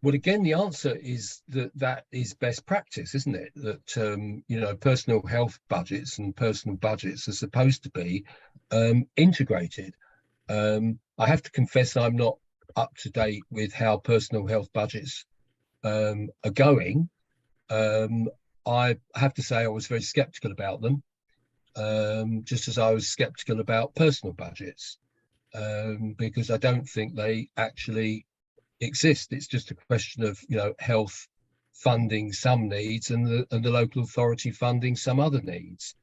Well, again, the answer is that is best practice, isn't it? That you know, personal health budgets and personal budgets are supposed to be integrated. I have to confess I'm not up to date with how personal health budgets are going. I have to say I was very skeptical about them, just as I was skeptical about personal budgets, because I don't think they actually exist. It's just a question of, you know, health funding some needs and the local authority funding some other needs.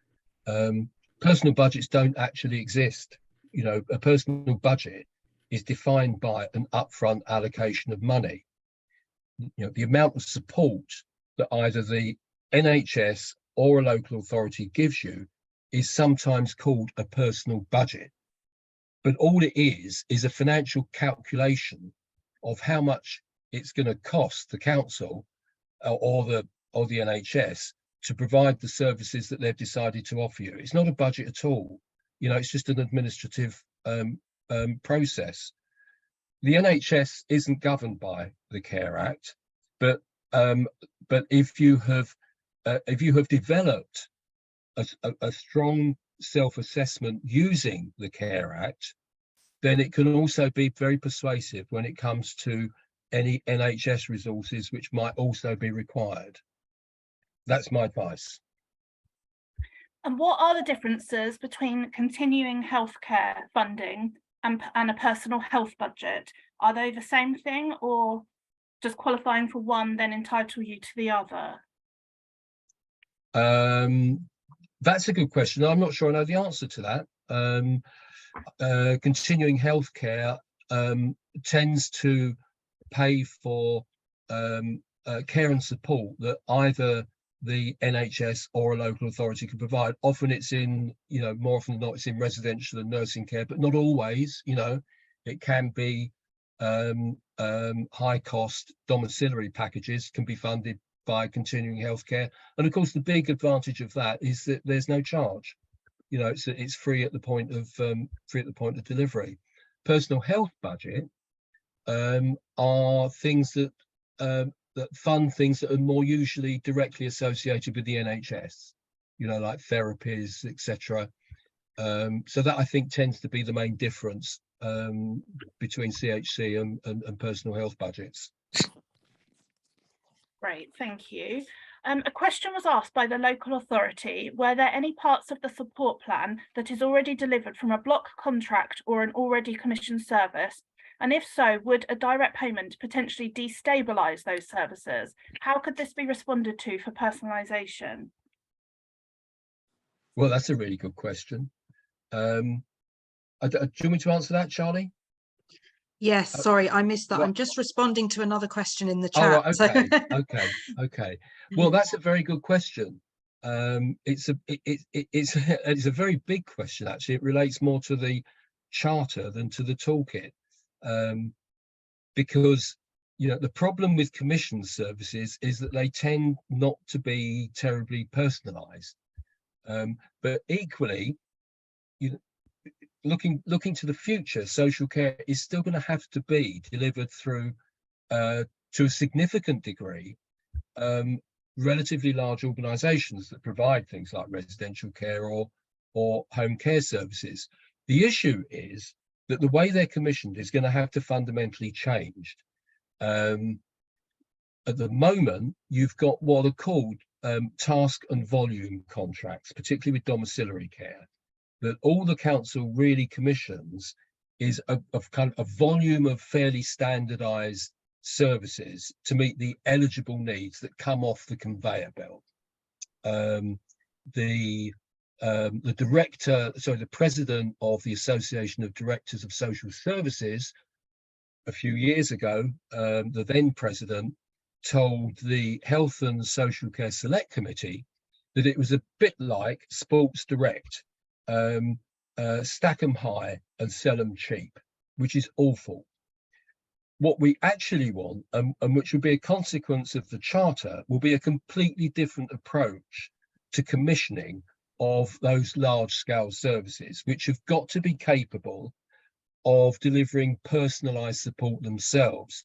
Personal budgets don't actually exist. you know, a personal budget is defined by an upfront allocation of money. You know, the amount of support that either the NHS or a local authority gives you is sometimes called a personal budget. But all it is a financial calculation of how much it's going to cost the council or the NHS to provide the services that they've decided to offer you. It's not a budget at all. You know, it's just an administrative process. The NHS isn't governed by the Care Act, but if you have developed a strong self-assessment using the Care Act, then it can also be very persuasive when it comes to any NHS resources which might also be required. That's my advice. And what are the differences between continuing healthcare funding and a personal health budget? Are they the same thing, or does qualifying for one then entitle you to the other? That's a good question. I'm not sure I know the answer to that. Continuing healthcare tends to pay for care and support that either the NHS or a local authority can provide. Often it's in, you know, more often than not, it's in residential and nursing care, but not always. You know, it can be high cost domiciliary packages can be funded by continuing healthcare. And of course, the big advantage of that is that there's no charge. You know, it's free at the point of delivery. Personal health budget are things that that fund things that are more usually directly associated with the NHS, you know, like therapies, etc. So that, I think, tends to be the main difference between CHC and personal health budgets. Great, thank you. A question was asked by the local authority: were there any parts of the support plan that is already delivered from a block contract or an already commissioned service? And if so, would a direct payment potentially destabilise those services? How could this be responded to for personalisation? Well, that's a really good question. Do you want me to answer that, Charlie? Yes, sorry, I missed that. What? I'm just responding to another question in the Oh, chat. okay, okay. Well, that's a very good question. It's a very big question, actually. It relates more to the charter than to the toolkit, because, you know, the problem with commissioned services is that they tend not to be terribly personalised. But equally, you know, looking to the future, social care is still going to have to be delivered through, to a significant degree, relatively large organisations that provide things like residential care or home care services. The issue is that the way they're commissioned is going to have to fundamentally change. At the moment, you've got what are called task and volume contracts, particularly with domiciliary care, that all the council really commissions is a kind of a volume of fairly standardised services to meet the eligible needs that come off the conveyor belt. The president of the Association of Directors of Social Services a few years ago, the then president, told the Health and Social Care Select Committee that it was a bit like Sports Direct, stack 'em high and sell 'em cheap, which is awful. What we actually want, and which will be a consequence of the charter, will be a completely different approach to commissioning of those large-scale services, which have got to be capable of delivering personalised support themselves.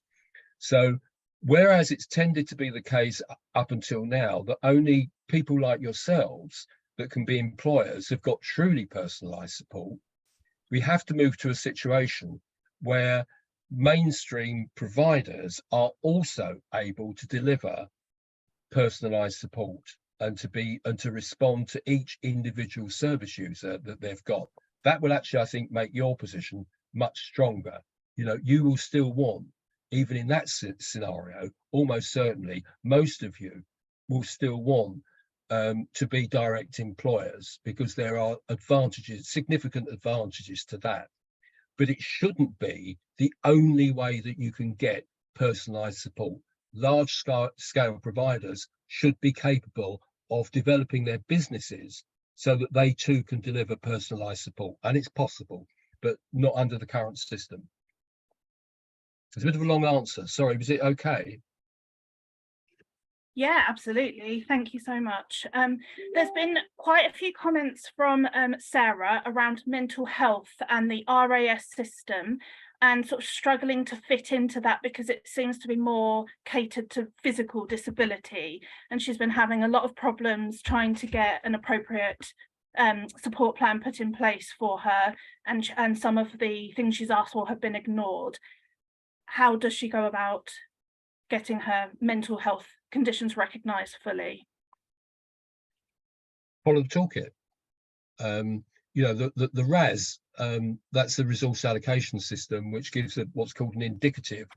So, whereas it's tended to be the case up until now that only people like yourselves that can be employers have got truly personalised support, we have to move to a situation where mainstream providers are also able to deliver personalised support and to respond to each individual service user that they've got. That will actually, I think, make your position much stronger. You know, you will still want, even in that scenario, almost certainly, most of you will still want to be direct employers, because there are advantages, significant advantages to that. But it shouldn't be the only way that you can get personalised support. Large scale providers should be capable of developing their businesses so that they too can deliver personalised support. And it's possible, but not under the current system. It's a bit of a long answer. Sorry, was it okay? Yeah, absolutely. Thank you so much. There's been quite a few comments from Sarah around mental health and the RAS system, and sort of struggling to fit into that because it seems to be more catered to physical disability. And she's been having a lot of problems trying to get an appropriate support plan put in place for her, and some of the things she's asked for have been ignored. How does she go about getting her mental health conditions recognised fully? Follow the toolkit. You know, the RAS, that's the resource allocation system, which gives what's called an indicative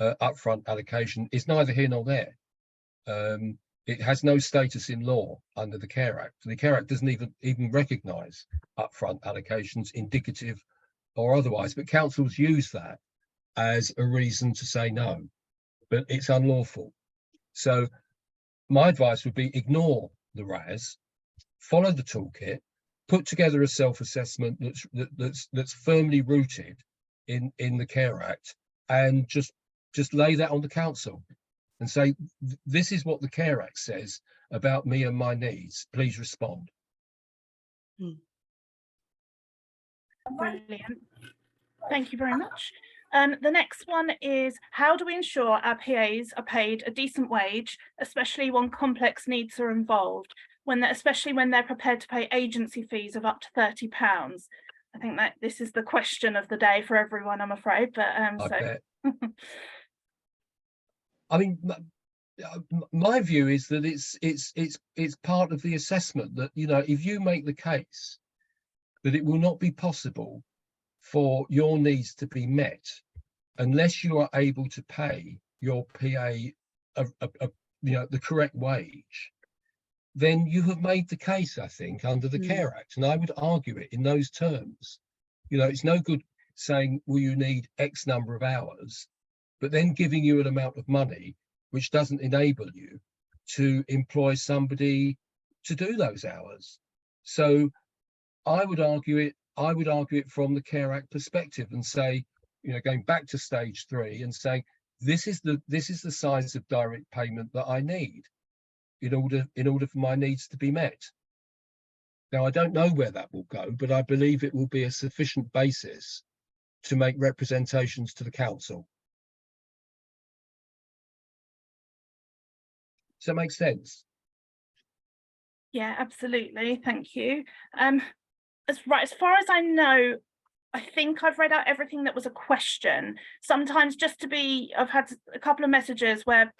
upfront allocation. Is neither here nor there. It has no status in law under the Care Act. The Care Act doesn't even recognise upfront allocations, indicative or otherwise, but councils use that as a reason to say no, but it's unlawful. So my advice would be ignore the RAS, follow the toolkit, put together a self-assessment that's firmly rooted in the Care Act, and just lay that on the council and say, this is what the Care Act says about me and my needs. Please respond. Brilliant. Thank you very much. The next one is, how do we ensure our PAs are paid a decent wage, especially when complex needs are involved, especially when they're prepared to pay agency fees of up to £30? I think that this is the question of the day for everyone, I'm afraid. But bet. I mean, my view is that it's part of the assessment that, you know, if you make the case that it will not be possible for your needs to be met unless you are able to pay your PA the correct wage, then you have made the case, I think, under the Care Act. And I would argue it in those terms. You know, it's no good saying, well, you need X number of hours, but then giving you an amount of money which doesn't enable you to employ somebody to do those hours. So I would argue it from the Care Act perspective and say, you know, going back to stage 3 and saying, this is the size of direct payment that I need in order for my needs to be met. Now, I don't know where that will go, but I believe it will be a sufficient basis to make representations to the council. Does that make sense? Yeah, absolutely. Thank you. As far as I know, I think I've read out everything that was a question. Sometimes I've had a couple of messages where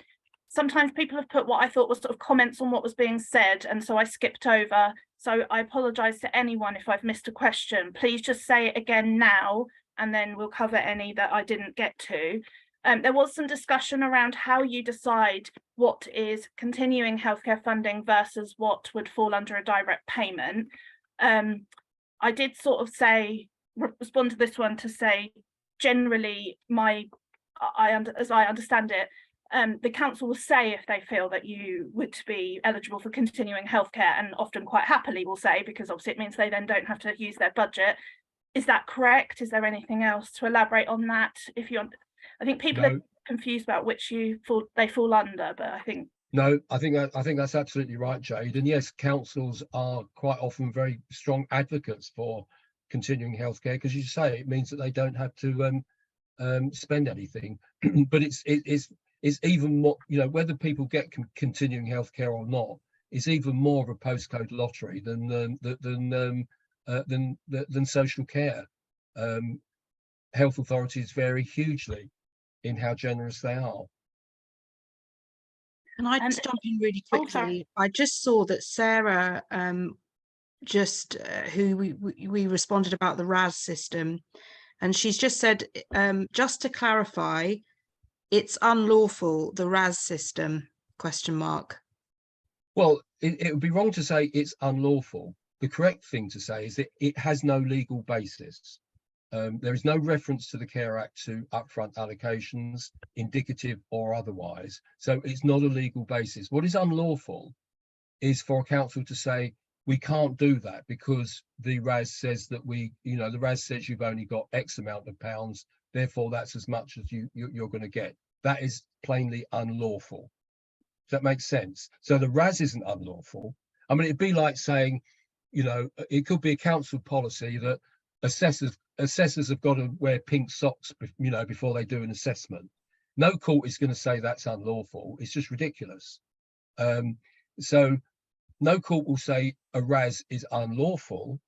sometimes people have put what I thought was sort of comments on what was being said, and so I skipped over. So I apologise to anyone if I've missed a question. Please just say it again now, and then we'll cover any that I didn't get to. There was some discussion around how you decide what is continuing healthcare funding versus what would fall under a direct payment. I did sort of respond to this one to say, generally, as I understand it, the council will say if they feel that you would be eligible for continuing healthcare, and often quite happily will say, because obviously it means they then don't have to use their budget. Is that correct? Is there anything else to elaborate on that? I think people are confused about which they fall under, but I think. No, I think that's absolutely right, Jade. And yes, councils are quite often very strong advocates for continuing healthcare, because, you say, it means that they don't have to spend anything. But it's even more, you know, whether people get continuing healthcare or not is even more of a postcode lottery than social care. Health authorities vary hugely in how generous they are. Can I just jump in really quickly? I just saw that Sarah, who we responded about the RAS system, and she's just said, just to clarify, it's unlawful, the RAS system, ? Well, it would be wrong to say it's unlawful. The correct thing to say is that it has no legal basis. There is no reference to the Care Act to upfront allocations, indicative or otherwise. So it's not a legal basis. What is unlawful is for a council to say, we can't do that because the RAS says that the RAS says you've only got X amount of pounds, therefore that's as much as you're going to get. That is plainly unlawful. Does that make sense? So the RAS isn't unlawful. I mean, it'd be like saying, it could be a council policy that assessors have got to wear pink socks, before they do an assessment. No court is going to say that's unlawful. It's just ridiculous. So no court will say a RAS is unlawful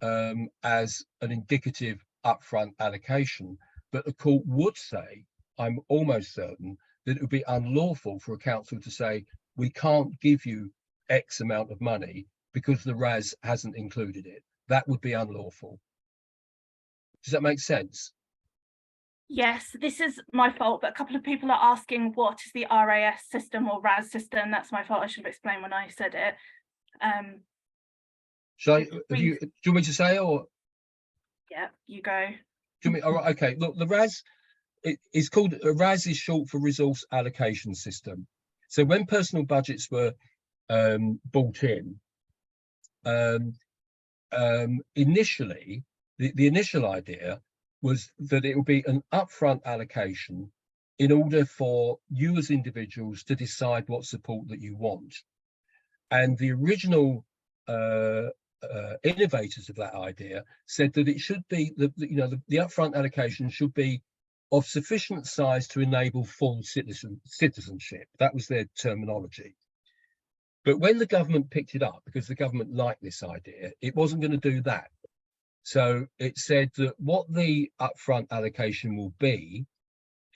as an indicative upfront allocation, but the court would say, I'm almost certain, that it would be unlawful for a council to say, we can't give you X amount of money because the RAS hasn't included it. That would be unlawful. Does that make sense? Yes, this is my fault, but a couple of people are asking what is the RAS system or RAS system. That's my fault. I should have explained when I said it. Do you want me to say, or? Yeah, you go. All right, okay. Look, the RAS it's called a RAS is short for Resource Allocation System. So when personal budgets were brought in, initially, the initial idea was that it would be an upfront allocation in order for you as individuals to decide what support that you want. And the original innovators of that idea said that it should be the upfront allocation should be of sufficient size to enable full citizenship. That was their terminology. But when the government picked it up, because the government liked this idea, it wasn't going to do that. So it said that what the upfront allocation will be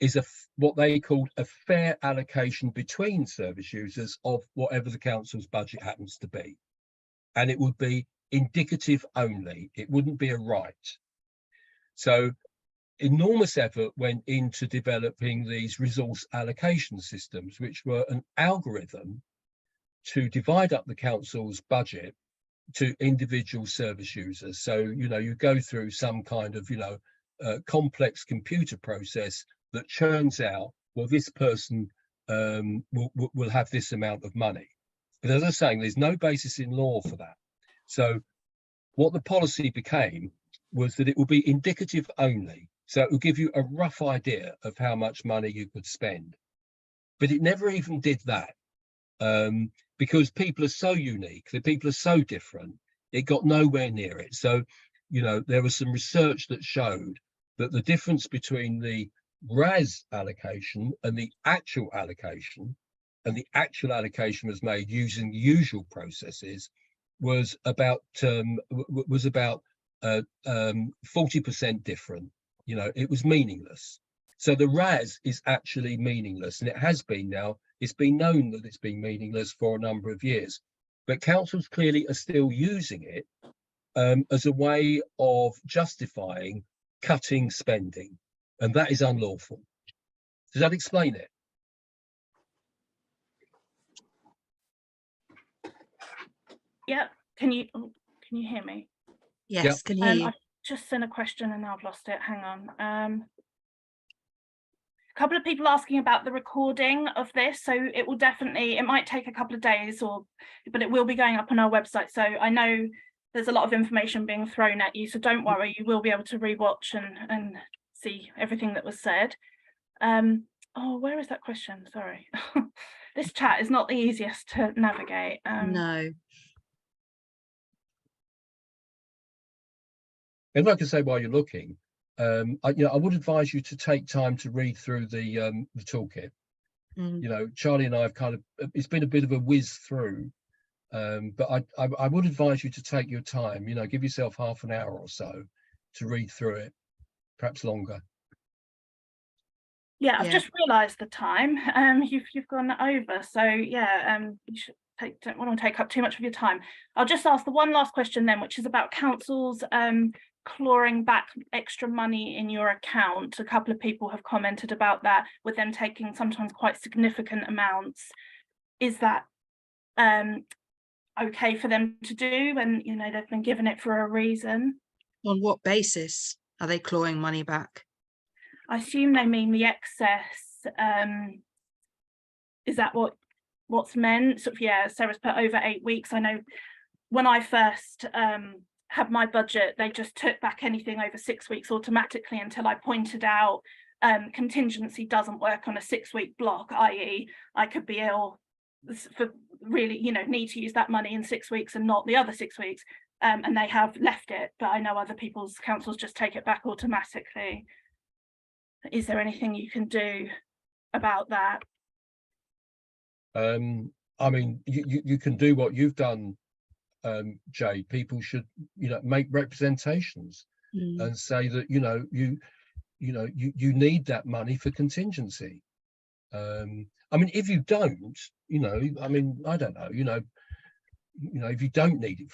is what they called a fair allocation between service users of whatever the council's budget happens to be. And it would be indicative only. It wouldn't be a right. So enormous effort went into developing these resource allocation systems, which were an algorithm to divide up the council's budget to individual service users. So, you go through some kind of, complex computer process that churns out, well, this person will have this amount of money. But as I was saying, there's no basis in law for that. So what the policy became was that it will be indicative only. So it will give you a rough idea of how much money you could spend. But it never even did that. Because people are so unique, the people are so different, it got nowhere near it. So, there was some research that showed that the difference between the RAS allocation and the actual allocation was made using the usual processes, was about 40% different. It was meaningless. So the RAS is actually meaningless, and it has been now. It's been known that it's been meaningless for a number of years, but councils clearly are still using it as a way of justifying cutting spending, and that is unlawful. Does that explain it? Yeah. Can you hear me? Yes, Yep. can hear you. I've just sent a question and now I've lost it. Hang on. A couple of people asking about the recording of this, so it might take a couple of days, but it will be going up on our website. So I know there's a lot of information being thrown at you, so don't worry, you will be able to rewatch and see everything that was said. Oh, where is that question? Sorry. This chat is not the easiest to navigate. No. And like I say, while you're looking, I would advise you to take time to read through the toolkit. Charlie and I have it's been a bit of a whiz through, but I would advise you to take your time. Give yourself half an hour or so to read through it, perhaps longer. Yeah, I've just realised the time. You've gone over, so yeah. You should don't want to take up too much of your time. I'll just ask the one last question then, which is about councils clawing back extra money in your account. A couple of people have commented about that, with them taking sometimes quite significant amounts. Is that okay for them to do, and you know they've been given it for a reason. On what basis are they clawing money back? I assume they mean the excess. Is that what's meant? Sort of, yeah, Sarah's put over 8 weeks. I know when I first had my budget, they just took back anything over 6 weeks automatically until I pointed out contingency doesn't work on a 6-week block, i.e. I could be ill for really, you know, need to use that money in 6 weeks and not the other 6 weeks. And they have left it, but I know other people's councils just take it back automatically. Is there anything you can do about that? I mean, you can do what you've done, Jay. People should, you know, make representations and say that, you know, you need that money for contingency. I mean, if you don't, you know, I mean, I don't know, you know, if you don't need it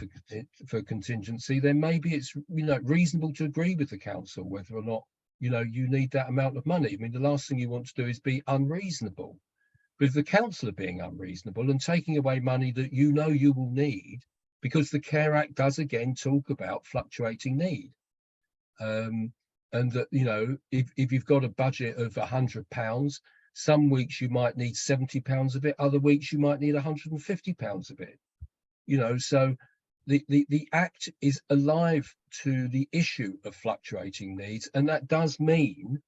for contingency, then maybe it's, you know, reasonable to agree with the council whether or not, you know, you need that amount of money. I mean, the last thing you want to do is be unreasonable. But if the council are being unreasonable and taking away money that you know you will need, because the Care Act does again talk about fluctuating need, and that, you know, if you've got a budget of £100, some weeks you might need £70 of it, other weeks you might need £150 of it. You know, so the Act is alive to the issue of fluctuating needs, and that does mean,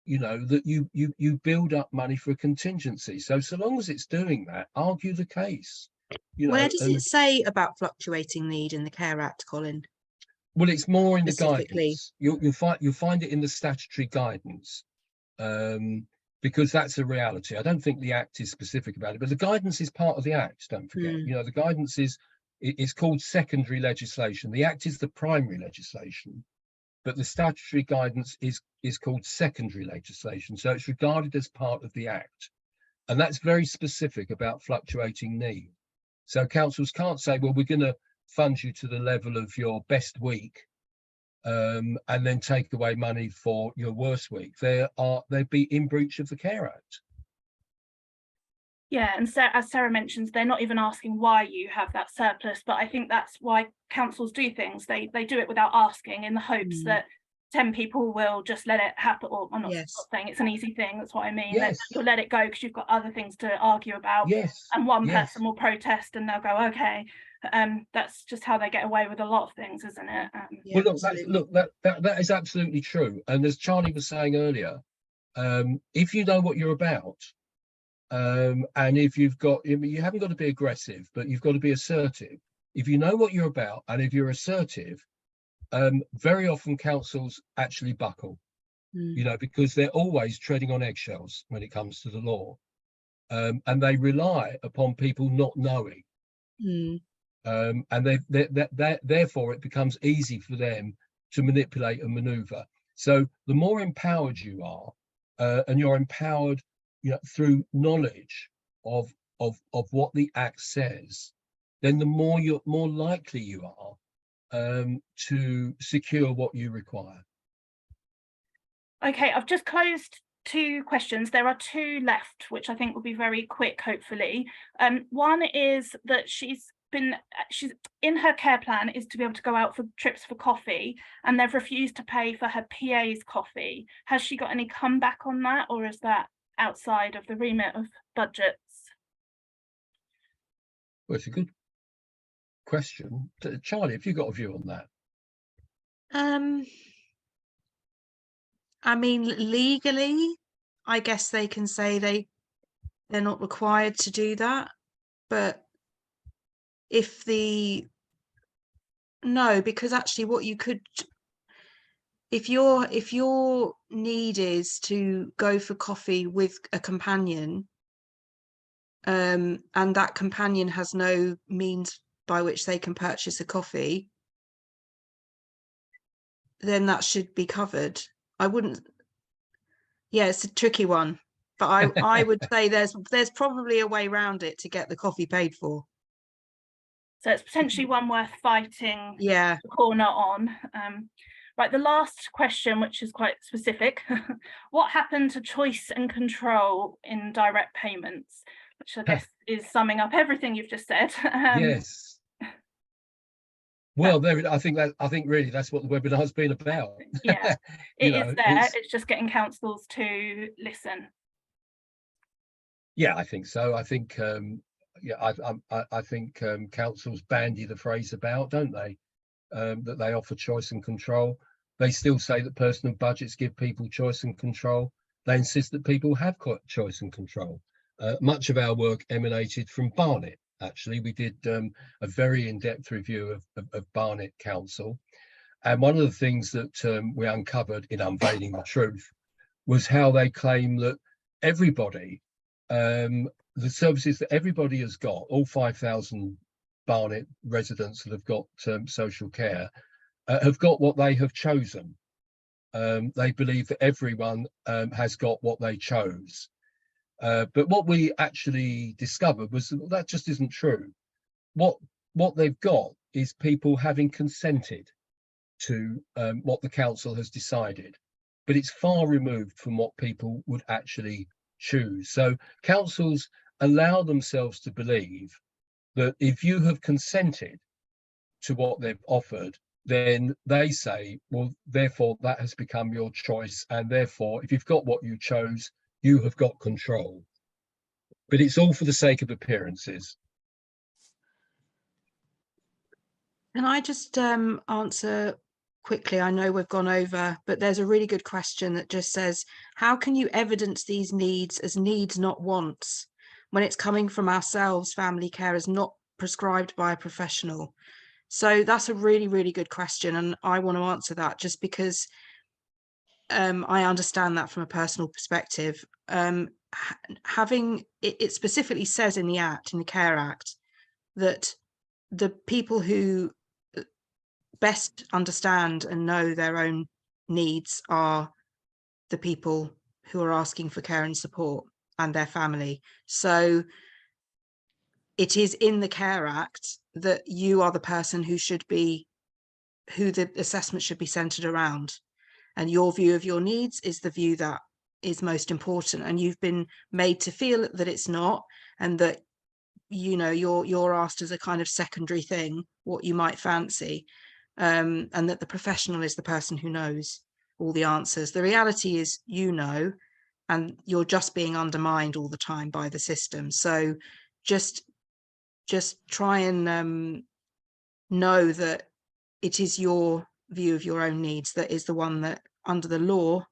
you know, that you build up money for a contingency. So long as it's doing that, argue the case. You know, where does it say about fluctuating need in the Care Act, Colin? Well, it's more in the guidance. You'll find it in the statutory guidance, because that's a reality. I don't think the Act is specific about it, but the guidance is part of the Act. Don't forget, you know, the guidance is called secondary legislation. The Act is the primary legislation, but the statutory guidance is called secondary legislation. So it's regarded as part of the Act, and that's very specific about fluctuating need. So councils can't say, well, we're going to fund you to the level of your best week, and then take away money for your worst week. They'd be in breach of the Care Act. Yeah, and so as Sarah mentions, they're not even asking why you have that surplus, but I think that's why councils do things. They do it without asking, in the hopes that 10 people will just let it happen. Or I'm not saying it's an easy thing, that's what I mean. You'll let it go because you've got other things to argue about. And one person will protest and they'll go, okay. That's just how they get away with a lot of things, isn't it? Well, that is absolutely true. And as Charlie was saying earlier, if you know what you're about, and if you haven't got to be aggressive, but you've got to be assertive. If you know what you're about, and if you're assertive, very often councils actually buckle, you know, because they're always treading on eggshells when it comes to the law, and they rely upon people not knowing. And therefore it becomes easy for them to manipulate and maneuver. So the more empowered you are, and you're empowered, you know, through knowledge of what the Act says, then the more likely you are to secure what you require. Okay, I've just closed 2 questions. There are 2 left, which I think will be very quick, hopefully. One is that she's in her care plan is to be able to go out for trips for coffee, and they've refused to pay for her PA's coffee. Has she got any comeback on that, or is that outside of the remit of budgets? Well, it's a good question. Charlie, have you got a view on that? I mean, legally, I guess they can say they're not required to do that, but no, because actually what you could, if your need is to go for coffee with a companion, and that companion has no means by which they can purchase a coffee, then that should be covered. I wouldn't, yeah, it's a tricky one, but I would say there's probably a way around it to get the coffee paid for. So it's potentially one worth fighting the corner on. Right, the last question, which is quite specific. What happened to choice and control in direct payments? which I guess is summing up everything you've just said. Yes. Well, there. I think really that's what the webinar's been about. Yeah, it is there. It's just getting councils to listen. Yeah, I think so. I think I think councils bandy the phrase about, don't they? That they offer choice and control. They still say that personal budgets give people choice and control. They insist that people have choice and control. Much of our work emanated from Barnet. Actually, we did a very in-depth review of Barnet Council. And one of the things that we uncovered in Unveiling the Truth was how they claim that everybody, the services that everybody has got, all 5,000 Barnet residents that have got social care, have got what they have chosen. They believe that everyone has got what they chose. But what we actually discovered was that just isn't true. What they've got is people having consented to what the council has decided, but it's far removed from what people would actually choose. So councils allow themselves to believe that if you have consented to what they've offered, then they say, well, therefore that has become your choice, and therefore if you've got what you chose, you have got control. But it's all for the sake of appearances. Can I just answer quickly? I know we've gone over, but there's a really good question that just says, how can you evidence these needs as needs, not wants, when it's coming from ourselves, family carers, not prescribed by a professional? So that's a really, really good question. And I want to answer that just because I understand that from a personal perspective. Having it specifically says in the Act, in the Care Act, that the people who best understand and know their own needs are the people who are asking for care and support and their family. So it is in the Care Act that you are the person who the assessment should be centered around, and your view of your needs is the view that is most important, and you've been made to feel that it's not, and that you're asked as a kind of secondary thing what you might fancy, and that the professional is the person who knows all the answers. The reality is, and you're just being undermined all the time by the system. So just try and know that it is your view of your own needs that is the one that, under the law,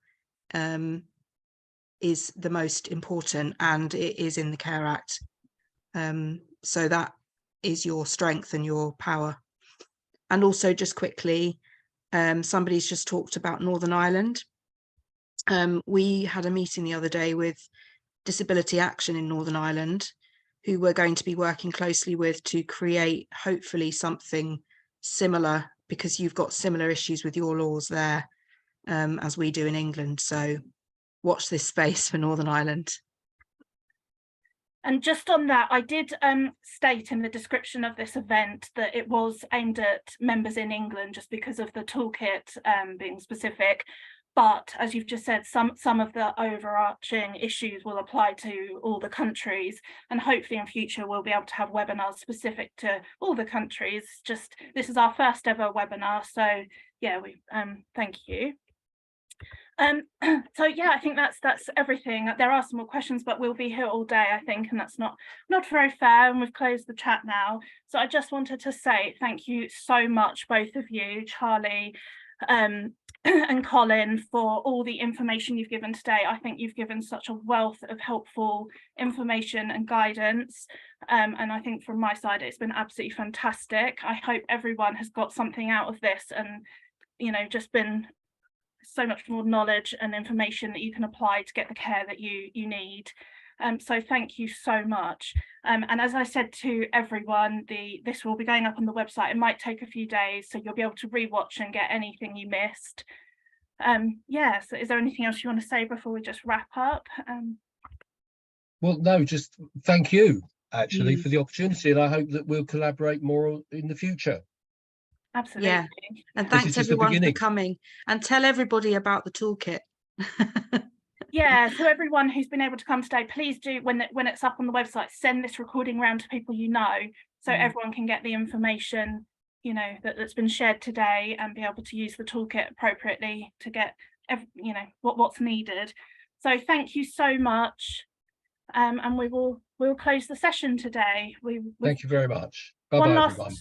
is the most important, and it is in the Care Act. So that is your strength and your power. And also, just quickly, somebody's just talked about Northern Ireland. We had a meeting the other day with Disability Action in Northern Ireland, who we're going to be working closely with to create hopefully something similar, because you've got similar issues with your laws there as we do in England. So watch this space for Northern Ireland. And just on that, I did state in the description of this event that it was aimed at members in England, just because of the toolkit being specific. But as you've just said, some of the overarching issues will apply to all the countries, and hopefully in future we'll be able to have webinars specific to all the countries. Just this is our first ever webinar, so yeah, we thank you. So yeah, I think that's everything. There are some more questions, but we'll be here all day, I think, and that's not very fair, and we've closed the chat now. So I just wanted to say thank you so much, both of you, Charlie and Colin, for all the information you've given today. I think you've given such a wealth of helpful information and guidance, and I think from my side it's been absolutely fantastic. I hope everyone has got something out of this, and just been so much more knowledge and information that you can apply to get the care that you need. So thank you so much. And as I said to everyone, this will be going up on the website. It might take a few days, so you'll be able to rewatch and get anything you missed. Yeah, so is there anything else you want to say before we just wrap up? Well, no, just thank you actually for the opportunity, and I hope that we'll collaborate more in the future. Absolutely. Yeah, and thanks everyone for coming, and tell everybody about the toolkit. Yeah, so everyone who's been able to come today, please do, when it's up on the website, send this recording around to people you know, so everyone can get the information, you know, that's been shared today, and be able to use the toolkit appropriately to get, you know, what's needed. So thank you so much, and we'll close the session today. Thank you very much. Bye bye, everyone.